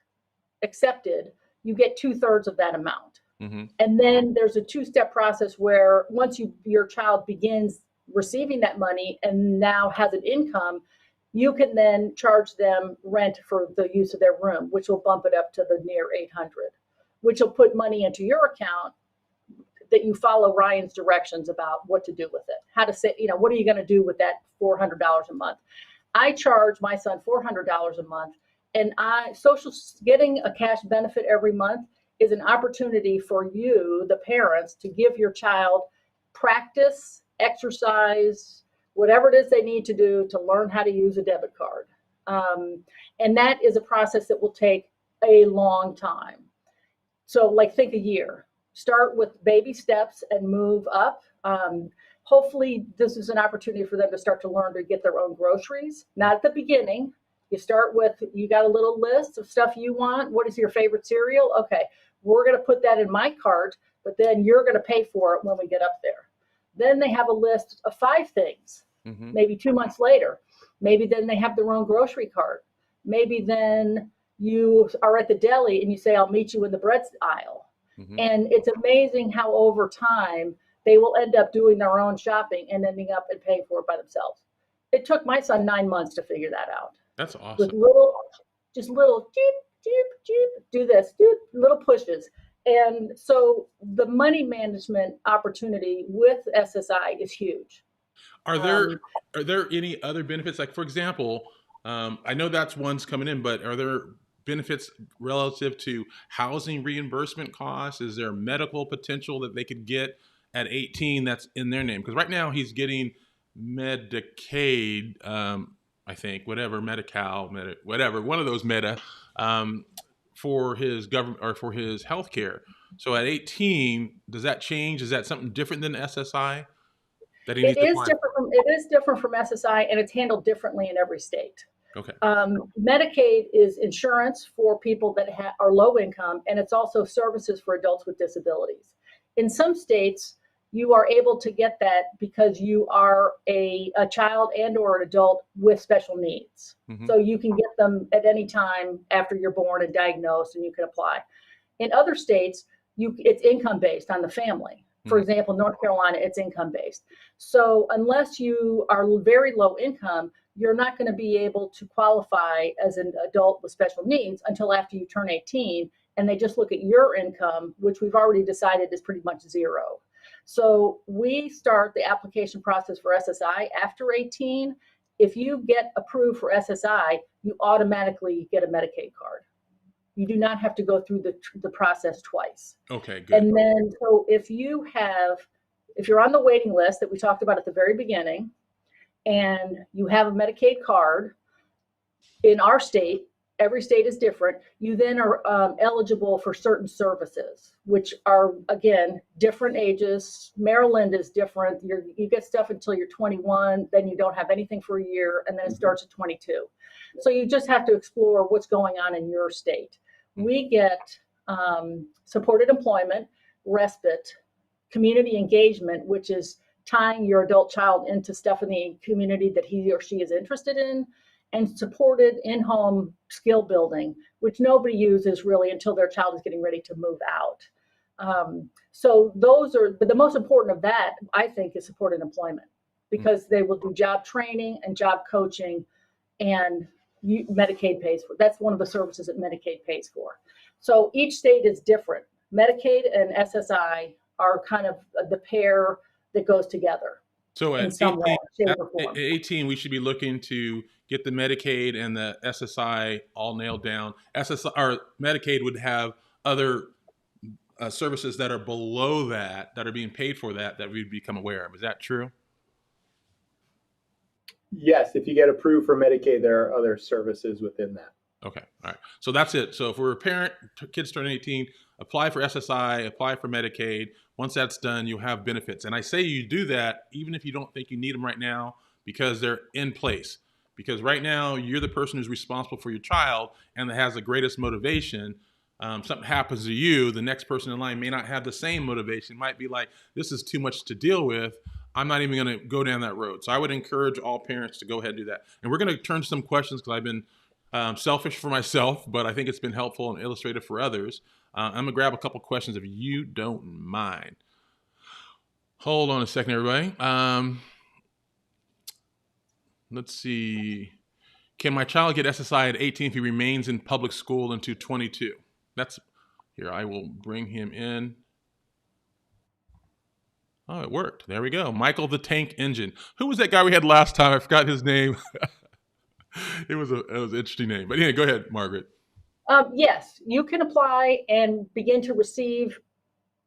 accepted, you get 2/3 of that amount. And then there's a two-step process where once your child begins receiving that money and now has an income, you can then charge them rent for the use of their room, which will bump it up to the near 800, which will put money into your account that you follow Ryan's directions about what to do with it. How to say, what are you going to do with that $400 a month? I charge my son $400 a month, and getting a cash benefit every month is an opportunity for you, the parents, to give your child practice, exercise, whatever it is they need to do to learn how to use a debit card. And that is a process that will take a long time. So think a year. Start with baby steps and move up. Hopefully this is an opportunity for them to start to learn to get their own groceries. Not at the beginning. You start with, you got a little list of stuff you want. What is your favorite cereal? Okay, we're going to put that in my cart, but then you're going to pay for it when we get up there. Then they have a list of 5 things, maybe 2 months later. Maybe then they have their own grocery cart. Maybe then you are at the deli and you say, I'll meet you in the bread aisle. And it's amazing how over time they will end up doing their own shopping and ending up and paying for it by themselves. It took my son 9 months to figure that out. That's awesome. With little jeep, jeep, jeep, do this, little pushes. And so the money management opportunity with SSI is huge. Are there any other benefits? Like, for example, I know that's one's coming in, but are there benefits relative to housing reimbursement costs? Is there medical potential that they could get at 18 that's in their name? Because right now he's getting Medicaid, I think, whatever, Medi-Cal, whatever, one of those meta, for his government or for his health care. So at 18, does that change? Is that something different than SSI that he needs to apply? It is different from SSI, and it's handled differently in every state. Okay. Medicaid is insurance for people that are low income, and it's also services for adults with disabilities. In some states, you are able to get that because you are a child and or an adult with special needs. So you can get them at any time after you're born and diagnosed, and you can apply. In other states, it's income based on the family. For example, North Carolina, it's income based. So unless you are very low income, you're not going to be able to qualify as an adult with special needs until after you turn 18. And they just look at your income, which we've already decided is pretty much zero. So we start the application process for SSI after 18. If you get approved for SSI, you automatically get a Medicaid card. You do not have to go through the process twice. Okay, good. And then, so if you're on the waiting list that we talked about at the very beginning, and you have a Medicaid card in our state, every state is different, you then are eligible for certain services, which are, again, different ages. Maryland is different. You get stuff until you're 21, then you don't have anything for a year, and then it starts at 22. So you just have to explore what's going on in your state. We get supported employment, respite, community engagement, which is tying your adult child into stuff in the community that he or she is interested in, and supported in-home skill building, which nobody uses really until their child is getting ready to move out. So those are, but the most important of that, I think, is supported employment, because they will do job training and job coaching, and Medicaid pays for. That's one of the services that Medicaid pays for. So each state is different. Medicaid and SSI are kind of the pair that goes together. So in at some way, 18, shape, at or form. 18, we should be looking to get the Medicaid and the SSI all nailed down. SSI or Medicaid would have other services that are below that are being paid for that we'd become aware of. Is that true? Yes, if you get approved for Medicaid, there are other services within that. Okay, all right. So that's it. So if we're a parent, kids turning 18, apply for SSI, apply for Medicaid. Once that's done, you'll have benefits. And I say you do that even if you don't think you need them right now because they're in place. Because right now, you're the person who's responsible for your child and that has the greatest motivation. Something happens to you, the next person in line may not have the same motivation. Might be like, this is too much to deal with. I'm not even going to go down that road. So I would encourage all parents to go ahead and do that. And we're going to turn to some questions because I've been selfish for myself, but I think it's been helpful and illustrative for others. I'm going to grab a couple questions if you don't mind. Hold on a second, everybody. Let's see. Can my child get SSI at 18 if he remains in public school until 22? That's here. I will bring him in. Oh, it worked. There we go. Michael the Tank Engine. Who was that guy we had last time? I forgot his name. It was an interesting name. But yeah, go ahead, Margaret. Yes, you can apply and begin to receive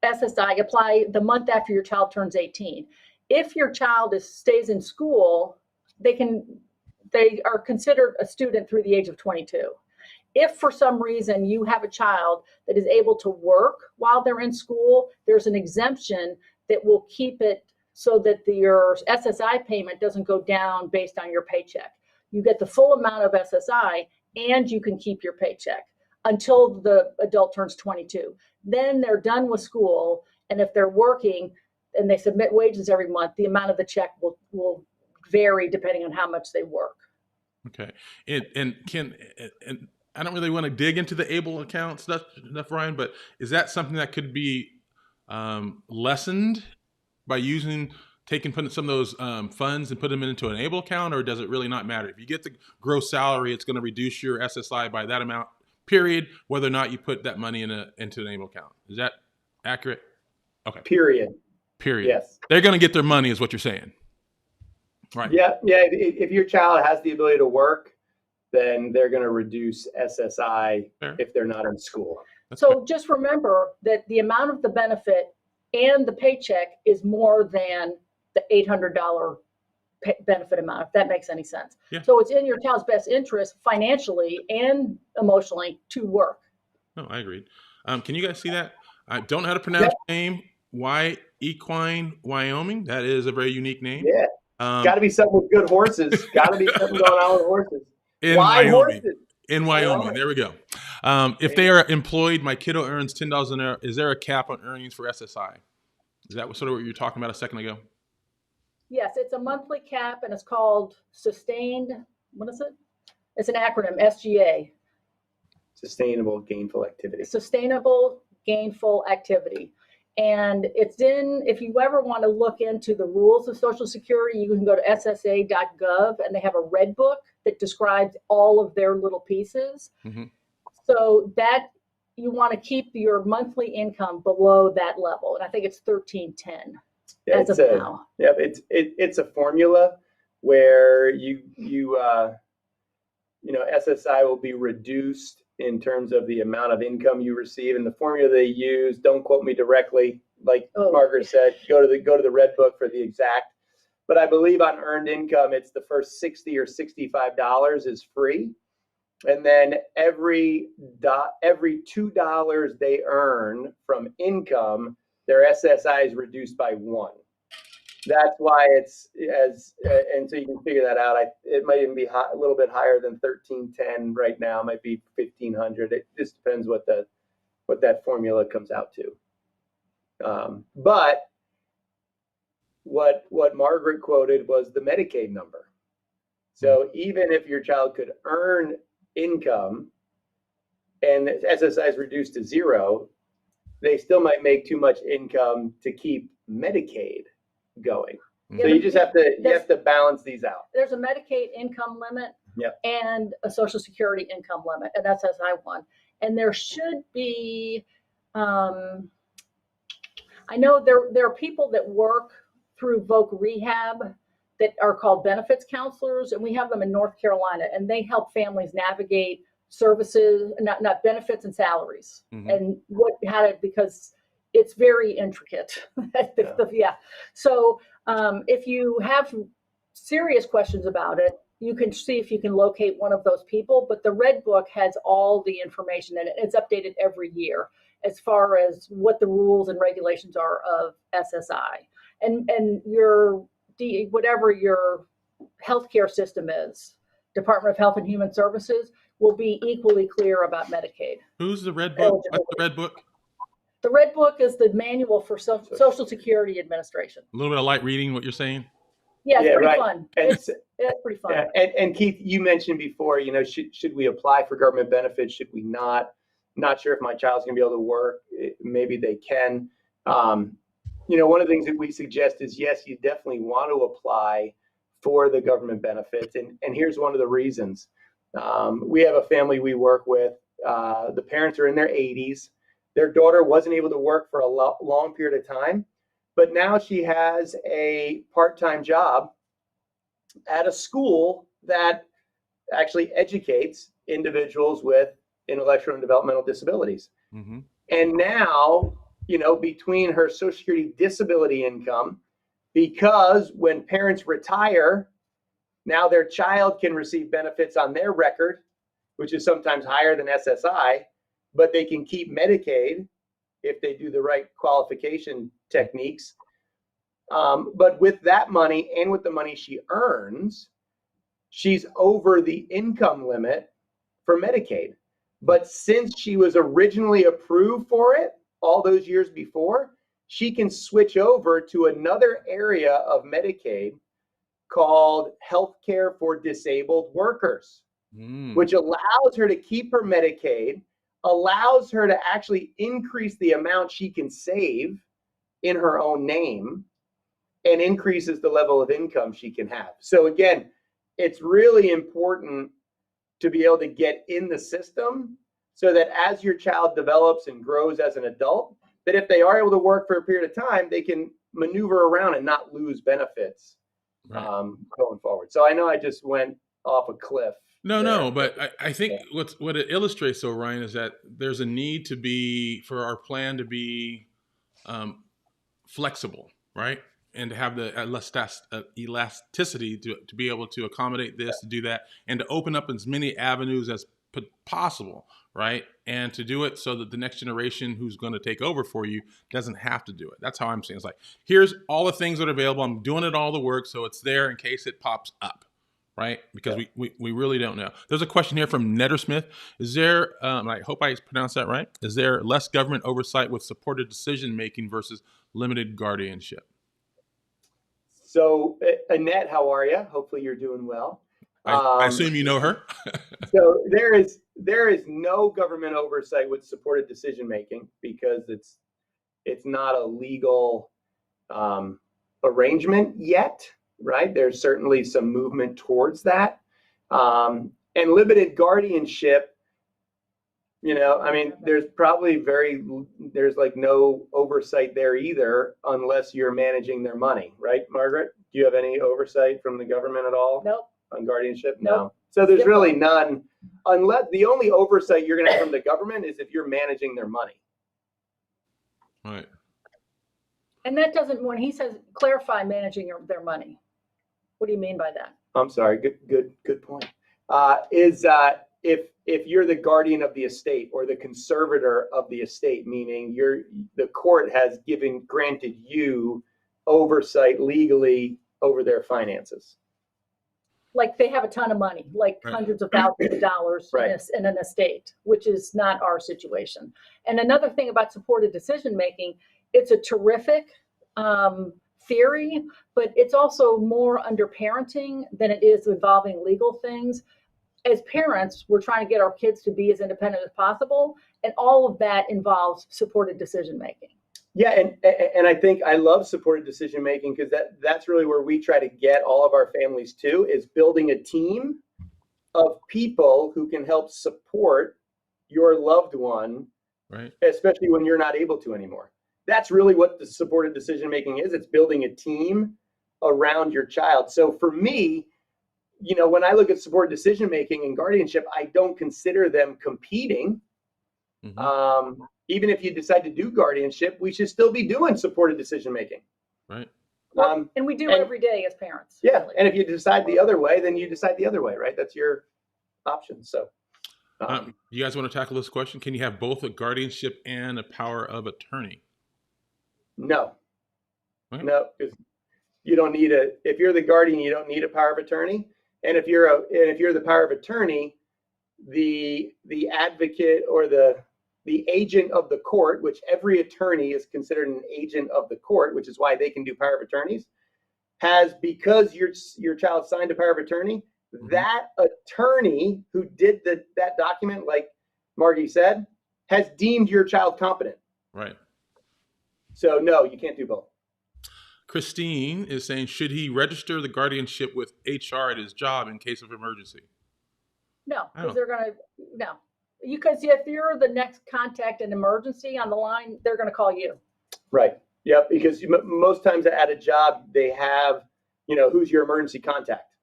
SSI. Apply the month after your child turns 18. If your child stays in school, they are considered a student through the age of 22. If for some reason you have a child that is able to work while they're in school, there's an exemption that will keep it so that your SSI payment doesn't go down based on your paycheck. You get the full amount of SSI and you can keep your paycheck until the adult turns 22. Then they're done with school, and if they're working and they submit wages every month, the amount of the check will vary depending on how much they work. Okay. And I don't really want to dig into the able account stuff, Ryan, but is that something that could be lessened by putting some of those funds and put them into an able account, or does it really not matter? If you get the gross salary, it's going to reduce your SSI by that amount, period, whether or not you put that money into an able account. Is that accurate? Okay. Period. Yes. They're going to get their money is what you're saying. Right. Yeah. If your child has the ability to work, then they're going to reduce SSI if they're not in school. So just remember that the amount of the benefit and the paycheck is more than the $800 benefit amount, if that makes any sense. Yeah. So it's in your child's best interest financially and emotionally to work. No, I agreed. Can you guys see that? I don't know how to pronounce your name. Equine, Wyoming. That is a very unique name. Yeah. Got to be something with good horses. Got to be something going on with horses. Wyoming. Horses? In Wyoming. There we go. If they are employed, my kiddo earns $10 an hour. Is there a cap on earnings for SSI? Is that sort of what you were talking about a second ago? Yes, it's a monthly cap, and it's called Sustained. What is it? It's an acronym, SGA. Sustainable Gainful Activity. Sustainable Gainful Activity. And if you ever want to look into the rules of Social Security, you can go to ssa.gov, and they have a red book that describes all of their little pieces. Mm-hmm. So that you want to keep your monthly income below that level. And I think it's $13.10 as of now. Yeah, it's a formula where SSI will be reduced in terms of the amount of income you receive, and the formula they use. Don't quote me directly, like Margaret said. Go to the red book for the exact. But I believe on earned income, it's the first $60 or $65 is free, and then every $2 they earn from income, their SSI is reduced by 1. That's why and so you can figure that out. It might even be a little bit higher than $13.10 right now. It might be $1,500. It just depends what that formula comes out to. But what Margaret quoted was the Medicaid number. So even if your child could earn income and SSI is reduced to 0, they still might make too much income to keep Medicaid going. So you just have to balance these out. There's a Medicaid income limit and a Social Security income limit, and that's SSI 1. And there should be, I know there are people that work through Voc Rehab that are called benefits counselors, and we have them in North Carolina, and they help families navigate services, not benefits and salaries, and because it's very intricate. Yeah. So if you have serious questions about it, you can see if you can locate one of those people. But the Red Book has all the information in it. It's updated every year as far as what the rules and regulations are of SSI. And your whatever your healthcare system is, Department of Health and Human Services, will be equally clear about Medicaid. Who's the Red Book? What's the Red Book? The Red Book is the manual for Social Security Administration. A little bit of light reading, what you're saying? Yeah, it's pretty fun. It's pretty fun. And Keith, you mentioned before, should we apply for government benefits? Should we not? Not sure if my child's going to be able to work. Maybe they can. One of the things that we suggest is, yes, you definitely want to apply for the government benefits. And here's one of the reasons. We have a family we work with. The parents are in their 80s. Their daughter wasn't able to work for a long period of time, but now she has a part-time job at a school that actually educates individuals with intellectual and developmental disabilities. Mm-hmm. And now, between her Social Security disability income, because when parents retire, now their child can receive benefits on their record, which is sometimes higher than SSI, but they can keep Medicaid if they do the right qualification techniques. But with that money and with the money she earns, she's over the income limit for Medicaid. But since she was originally approved for it all those years before, she can switch over to another area of Medicaid called Healthcare for Disabled Workers, which allows her to keep her Medicaid, allows her to actually increase the amount she can save in her own name, and increases the level of income she can have. So again, it's really important to be able to get in the system so that as your child develops and grows as an adult, that if they are able to work for a period of time, they can maneuver around and not lose benefits going forward. So I know I just went off a cliff. No, but I think what it illustrates, though, Ryan, is that there's a need for our plan to be flexible, right? And to have the elasticity to be able to accommodate this, to do that, and to open up as many avenues as possible, right? And to do it so that the next generation who's going to take over for you doesn't have to do it. That's how I'm saying. It's like, here's all the things that are available. I'm doing it all the work, so it's there in case it pops up, right? Because we really don't know. There's a question here from Nettersmith. Is there, I hope I pronounced that right, is there less government oversight with supported decision-making versus limited guardianship? So, Annette, how are you? Hopefully you're doing well. I assume you know her. So there is no government oversight with supported decision making because it's not a legal arrangement yet, right? There's certainly some movement towards that. And limited guardianship, there's probably there's like no oversight there either unless you're managing their money, right, Margaret? Do you have any oversight from the government at all? Nope. On guardianship? Nope. No. So there's really none, unless the only oversight you're going to have from the government is if you're managing their money. Right. And that doesn't, when he says clarify managing their money, what do you mean by that? I'm sorry. Good point. If you're the guardian of the estate or the conservator of the estate, meaning the court has granted you oversight legally over their finances. Like they have a ton of money, like hundreds of thousands of dollars in an estate, which is not our situation. And another thing about supported decision making, it's a terrific theory, but it's also more under parenting than it is involving legal things. As parents, we're trying to get our kids to be as independent as possible, and all of that involves supported decision making. Yeah, and I think I love supported decision making because that's really where we try to get all of our families to, is building a team of people who can help support your loved one, right? Especially when you're not able to anymore. that's really what the supported decision making is. It's building a team around your child. So for me, when I look at supported decision making and guardianship, I don't consider them competing. Even if you decide to do guardianship, we should still be doing supported decision making. Right. And we do every day as parents. Yeah. Really. And if you decide the other way, then you decide the other way, right? That's your option. So you guys want to tackle this question? Can you have both a guardianship and a power of attorney? No. Right. No, because you don't need if you're the guardian, you don't need a power of attorney. And if you're the power of attorney, the advocate or the agent of the court, which every attorney is considered an agent of the court, which is why they can do power of attorneys, because your child signed a power of attorney, that attorney who did that document, like Margie said, has deemed your child competent. Right. So no, you can't do both. Christine is saying, should he register the guardianship with HR at his job in case of emergency? No, because because if you're the next contact in emergency on the line, they're going to call you. Right. Yep. Because most times at a job, they have, who's your emergency contact,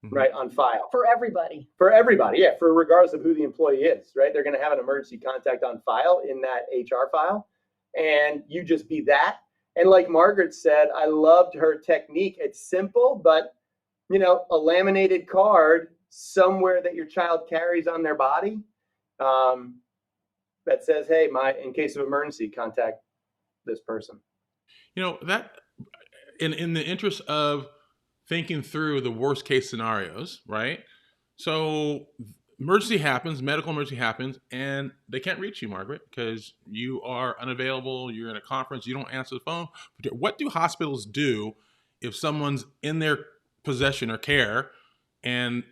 right, on file. For everybody. Yeah. For regardless of who the employee is, right? They're going to have an emergency contact on file in that HR file, and you just be that. And like Margaret said, I loved her technique. It's simple, but a laminated card somewhere that your child carries on their body that says, hey, in case of emergency, contact this person. That in the interest of thinking through the worst case scenarios, right? So emergency happens, medical emergency happens, and they can't reach you, Margaret, because you are unavailable, you're in a conference, you don't answer the phone. What do hospitals do if someone's in their possession or care and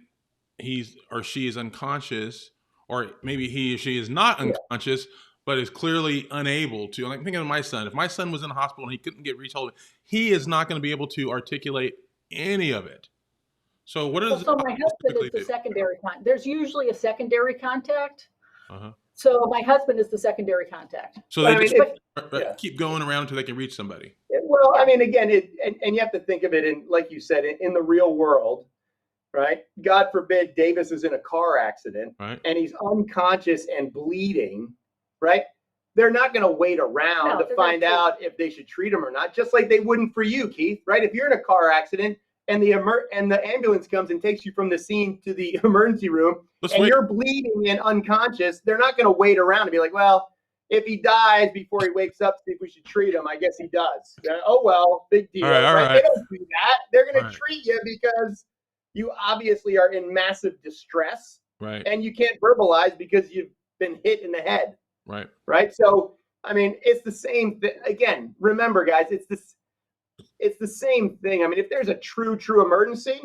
he's or she is unconscious, or maybe he or she is not unconscious, but is clearly unable to? Like, thinking of my son. If my son was in the hospital and he couldn't get reached, he is not going to be able to articulate any of it. So what is? So my husband is the secondary contact. There's usually a secondary contact. So my husband is the secondary contact. So they keep going around until they can reach somebody. Well, I mean, again, and you have to think of it in, like you said, in the real world, right? God forbid Davis is in a car accident, right, and he's unconscious and bleeding, right? They're not going to wait around to find out if they should treat him or not, just like they wouldn't for you, Keith, right? If you're in a car accident and the ambulance comes and takes you from the scene to the emergency room, you're bleeding and unconscious, they're not going to wait around and be like, well, if he dies before he wakes up, see if we should treat him. I guess he does. Oh, well, big deal. All right. They don't do that. They're going to treat you because you obviously are in massive distress, right? And you can't verbalize because you've been hit in the head, right? Right. So, I mean, it's the same thing. Again, remember, guys, it's the same thing. I mean, if there's a true emergency,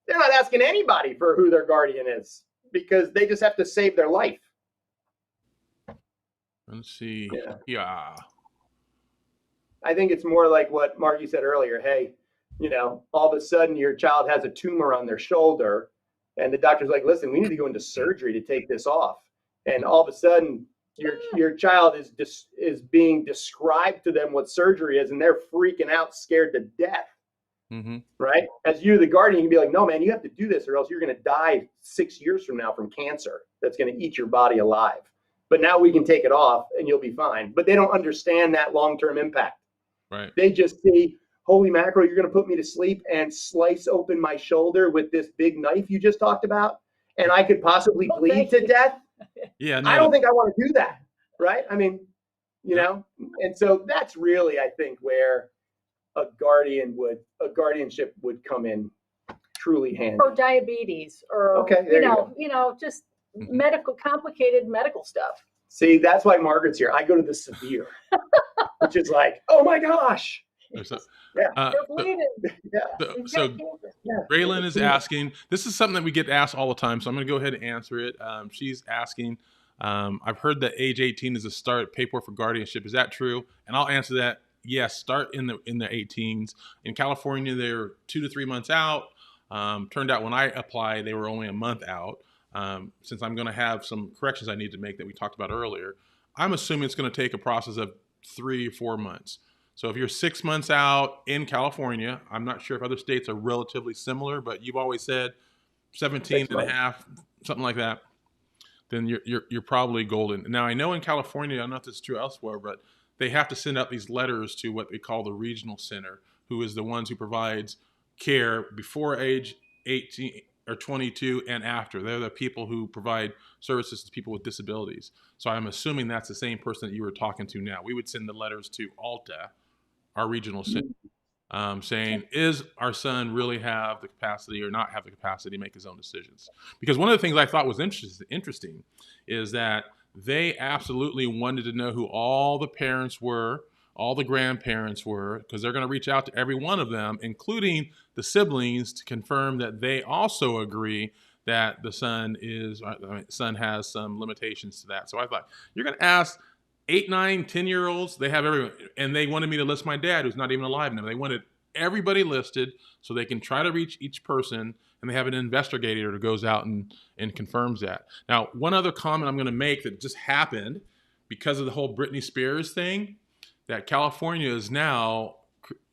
they're not asking anybody for who their guardian is because they just have to save their life. Let's see. Yeah. I think it's more like what Margie said earlier. Hey, all of a sudden your child has a tumor on their shoulder and the doctor's like, listen, we need to go into surgery to take this off. And all of a sudden your child is being described to them what surgery is, and they're freaking out, scared to death. Right? As you're the guardian, you can be like, no, man, you have to do this or else you're going to die 6 years from now from cancer that's going to eat your body alive. But now we can take it off and you'll be fine. But they don't understand that long-term impact. Right. They just see, holy mackerel, you're going to put me to sleep and slice open my shoulder with this big knife you just talked about, and I could possibly bleed to death. Yeah. I don't think I want to do that. Right. I mean, and so that's really, I think, where a guardianship would come in truly handy. Or diabetes, or just complicated medical stuff. See, that's why Margaret's here. I go to the severe, which is like, oh my gosh. So Raylan is asking, this is something that we get asked all the time, so I'm going to go ahead and answer it. She's asking, I've heard that age 18 is a start paperwork for guardianship. Is that true? And I'll answer that. Yes, start in the 18s. In California, they're 2 to 3 months out. Turned out when I applied, they were only a month out. Since I'm going to have some corrections I need to make that we talked about earlier, I'm assuming it's going to take a process of 3 or 4 months. So if you're 6 months out in California, I'm not sure if other states are relatively similar, but you've always said 17 and a half, something like that, then you're probably golden. Now, I know in California, I don't know if this is true elsewhere, but they have to send out these letters to what they call the regional center, who is the ones who provides care before age 18 or 22 and after. They're the people who provide services to people with disabilities. So I'm assuming that's the same person that you were talking to now. We would send the letters to Alta, our regional center, saying, is our son really have the capacity or not have the capacity to make his own decisions? Because one of the things I thought was interesting is that they absolutely wanted to know who all the parents were, all the grandparents were, because they're going to reach out to every one of them, including the siblings, to confirm that they also agree that the son has some limitations to that. So I thought, you're going to ask 8, 9, 10-year-olds, they have everyone, and they wanted me to list my dad, who's not even alive now. They wanted everybody listed so they can try to reach each person, and they have an investigator that goes out and confirms that. Now, one other comment I'm going to make that just happened because of the whole Britney Spears thing, that California is now,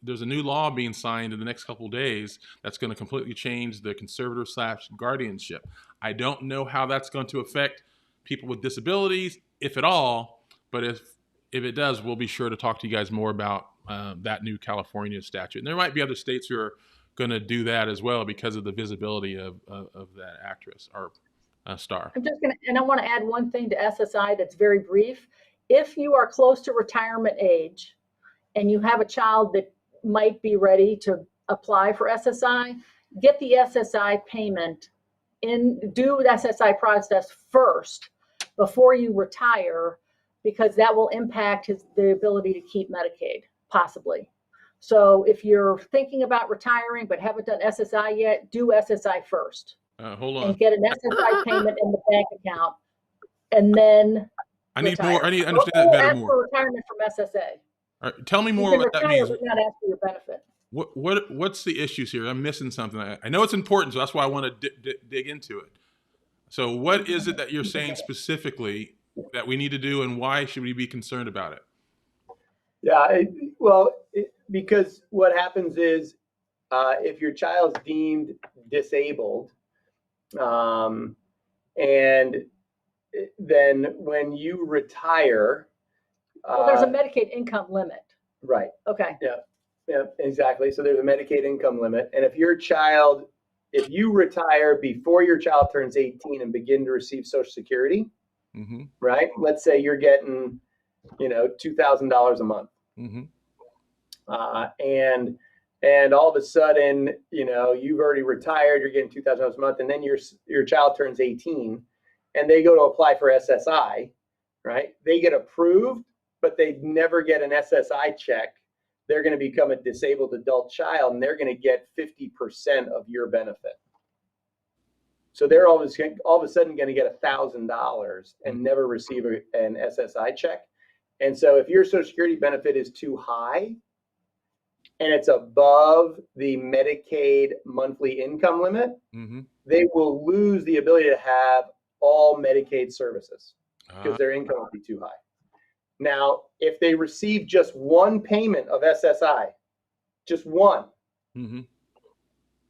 there's a new law being signed in the next couple of days that's going to completely change the conservator/guardianship. I don't know how that's going to affect people with disabilities, if at all, but if it does, we'll be sure to talk to you guys more about that new California statute. And there might be other states who are going to do that as well because of the visibility of that actress or star. And I want to add one thing to SSI that's very brief. If you are close to retirement age and you have a child that might be ready to apply for SSI, get the SSI payment do the SSI process first before you retire, because that will impact the ability to keep Medicaid, possibly. So if you're thinking about retiring but haven't done SSI yet, do SSI first. Hold on. And get an SSI payment in the bank account, and then I need retire. more. I need to understand that better ask more. for retirement from SSA. All right, tell me more You can what that retire, means. but not ask for your benefit. What's the issues here? I'm missing something. I know it's important, so that's why I want to dig into it. So what is it that you're saying specifically that we need to do, and why should we be concerned about it? Yeah, because what happens is if your child's deemed disabled, and then when you retire, well, there's a Medicaid income limit. Right. Okay. Yeah, exactly. So there's a Medicaid income limit, and if you retire before your child turns 18 and begin to receive Social Security, right? Let's say you're getting, $2,000 a month, and all of a sudden, you've already retired, you're getting $2,000 a month, and then your child turns 18, and they go to apply for SSI, right? They get approved, but they never get an SSI check. They're going to become a disabled adult child, and they're going to get 50% of your benefit. So they're all of a sudden going to get $1,000 and never receive an SSI check. And so if your Social Security benefit is too high and it's above the Medicaid monthly income limit, they will lose the ability to have all Medicaid services because their income will be too high. Now, if they receive just one payment of SSI, just one,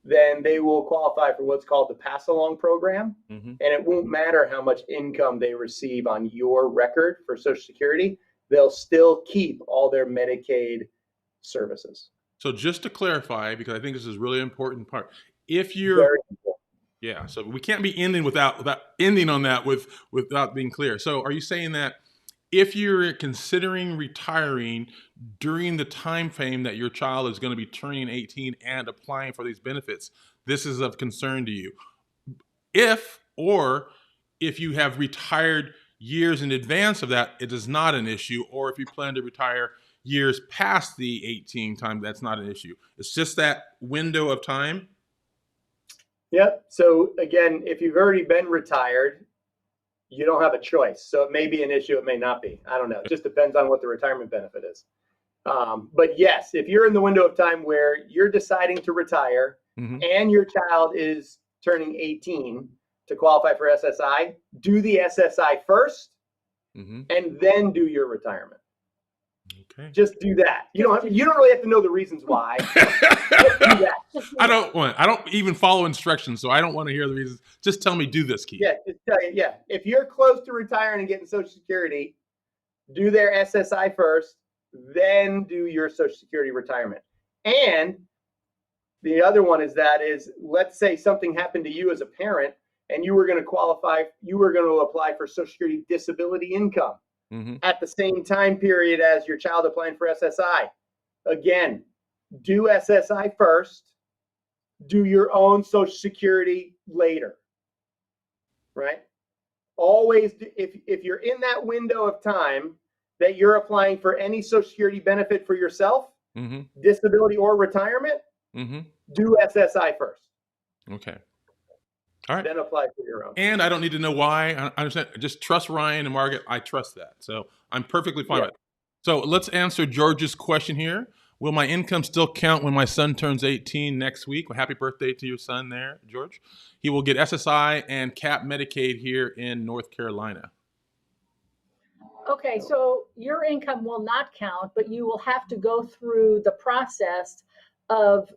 then they will qualify for what's called the pass-along program. And it won't matter how much income they receive on your record for Social Security, they'll still keep all their Medicaid services. So just to clarify, because I think this is a really important part, if you're, so we can't be ending without ending on that without being clear. So are you saying that if you're considering retiring during the time frame that your child is going to be turning 18 and applying for these benefits, this is of concern to you? If you have retired years in advance of that, it is not an issue. Or if you plan to retire years past the 18 time, that's not an issue. It's just that window of time. Yep. So again, if you've already been retired, you don't have a choice. So it may be an issue, it may not be. I don't know. It just depends on what the retirement benefit is. But yes, if you're in the window of time where you're deciding to retire and your child is turning 18 to qualify for SSI, do the SSI first and then do your retirement. Okay. Just do that. You don't really have to know the reasons why. Just do that. I don't even follow instructions, so I don't want to hear the reasons. Just tell me, do this, Keith. Yeah, just tell you, yeah. If you're close to retiring and getting Social Security, do their SSI first, then do your Social Security retirement. And the other one is let's say something happened to you as a parent and you were going to apply for Social Security disability income at the same time period as your child applying for SSI. Again, do SSI first, do your own Social Security later, right? Always, if you're in that window of time that you're applying for any Social Security benefit for yourself, disability or retirement, do SSI first. Okay. All right. Then apply for your own. And I don't need to know why. I understand. Just trust Ryan and Margaret. I trust that. So I'm perfectly fine with it. So let's answer George's question here. Will my income still count when my son turns 18 next week? Well, happy birthday to your son there, George. He will get SSI and CAP Medicaid here in North Carolina. Okay, so your income will not count, but you will have to go through the process of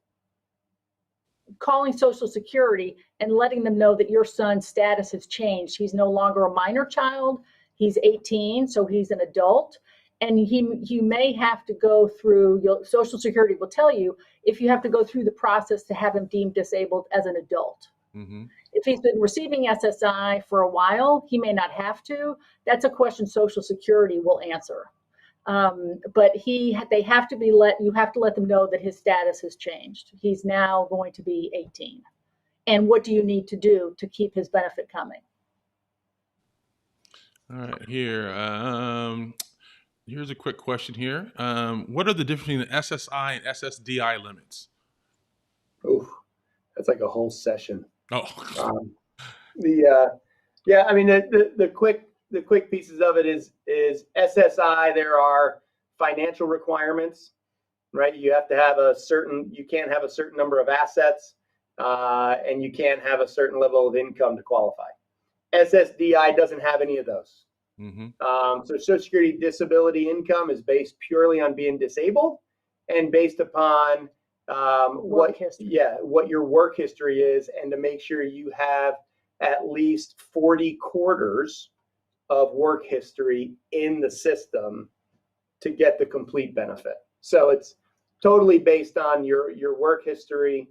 calling Social Security and letting them know that your son's status has changed. He's no longer a minor child. He's 18, so he's an adult. And you may have to go through, Social Security will tell you if you have to go through the process to have him deemed disabled as an adult. If he's been receiving SSI for a while, he may not have to. That's a question Social Security will answer. But you have to let them know that his status has changed. He's now going to be 18. And what do you need to do to keep his benefit coming? All right, here's a quick question here. What are the difference between the SSI and SSDI limits? Ooh, that's like a whole session. Oh. The quick pieces of it is SSI. There are financial requirements, right? You can't have a certain number of assets, and you can't have a certain level of income to qualify. SSDI doesn't have any of those. So Social Security disability income is based purely on being disabled and based upon what your work history is, and to make sure you have at least 40 quarters of work history in the system to get the complete benefit. So it's totally based on your work history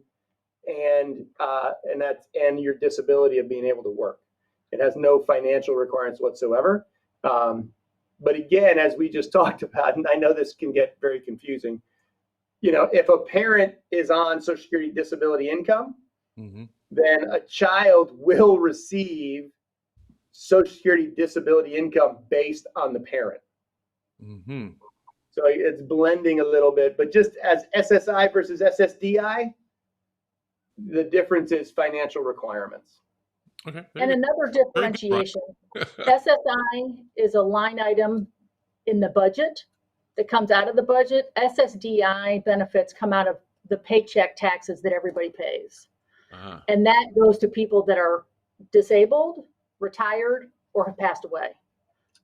and your disability of being able to work. It has no financial requirements whatsoever. But again, as we just talked about, and I know this can get very confusing, if a parent is on Social Security disability income, then a child will receive Social Security disability income based on the parent. So it's blending a little bit, but just as SSI versus SSDI, the difference is financial requirements. Okay. And another differentiation, SSI is a line item in the budget that comes out of the budget. SSDI benefits come out of the paycheck taxes that everybody pays. And that goes to people that are disabled, retired, or have passed away.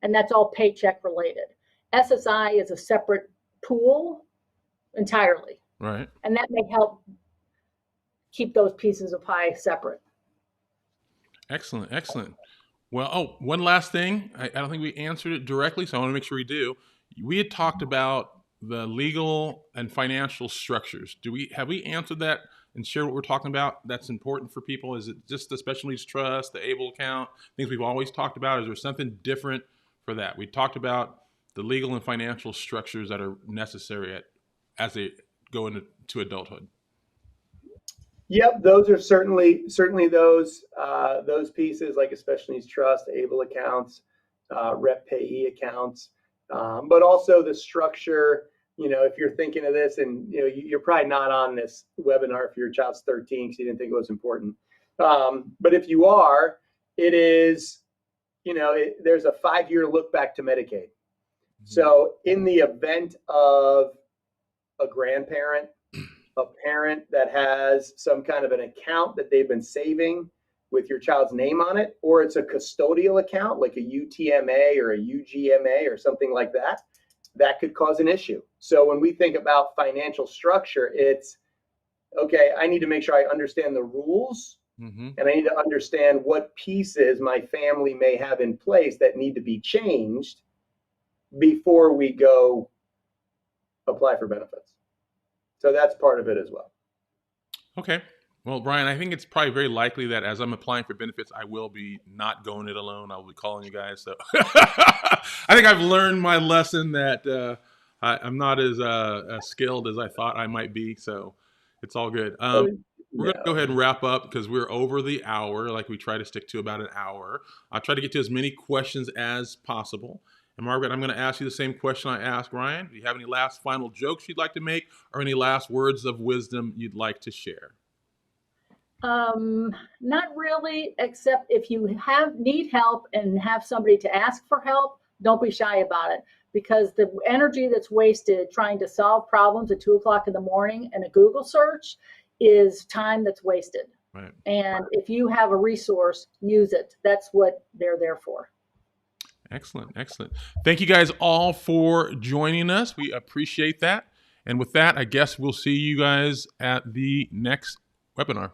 And that's all paycheck related. SSI is a separate pool entirely. Right. And that may help keep those pieces of pie separate. Excellent. Well, one last thing. I don't think we answered it directly, so I want to make sure we do. We had talked about the legal and financial structures. Have we answered that and shared what we're talking about that's important for people? Is it just the special needs trust, the ABLE account, things we've always talked about? Is there something different for that? We talked about the legal and financial structures that are necessary as they go into adulthood. Yep, those are certainly those pieces, like a special needs trust, ABLE accounts, rep payee accounts, but also the structure. If you're thinking of this, and you're probably not on this webinar if your child's 13 because you didn't think it was important. But if you are, it is, there's a 5-year look back to Medicaid. So in the event of a grandparent, a parent that has some kind of an account that they've been saving with your child's name on it, or it's a custodial account like a UTMA or a UGMA or something like that, that could cause an issue. So when we think about financial structure, it's okay, I need to make sure I understand the rules, and I need to understand what pieces my family may have in place that need to be changed before we go apply for benefits. So that's part of it as well. Okay. Well, Brian, I think it's probably very likely that as I'm applying for benefits, I will be not going it alone. I will be calling you guys. So I think I've learned my lesson that I'm not as skilled as I thought I might be. So it's all good. We're going to go ahead and wrap up because we're over the hour. Like we try to stick to about an hour. I'll try to get to as many questions as possible. And Margaret, I'm going to ask you the same question I asked Ryan. Do you have any last final jokes you'd like to make or any last words of wisdom you'd like to share? Not really, except if you need help and have somebody to ask for help, don't be shy about it, because the energy that's wasted trying to solve problems at 2:00 in the morning in a Google search is time that's wasted. Right. And if you have a resource, use it. That's what they're there for. Excellent. Excellent. Thank you guys all for joining us. We appreciate that. And with that, I guess we'll see you guys at the next webinar.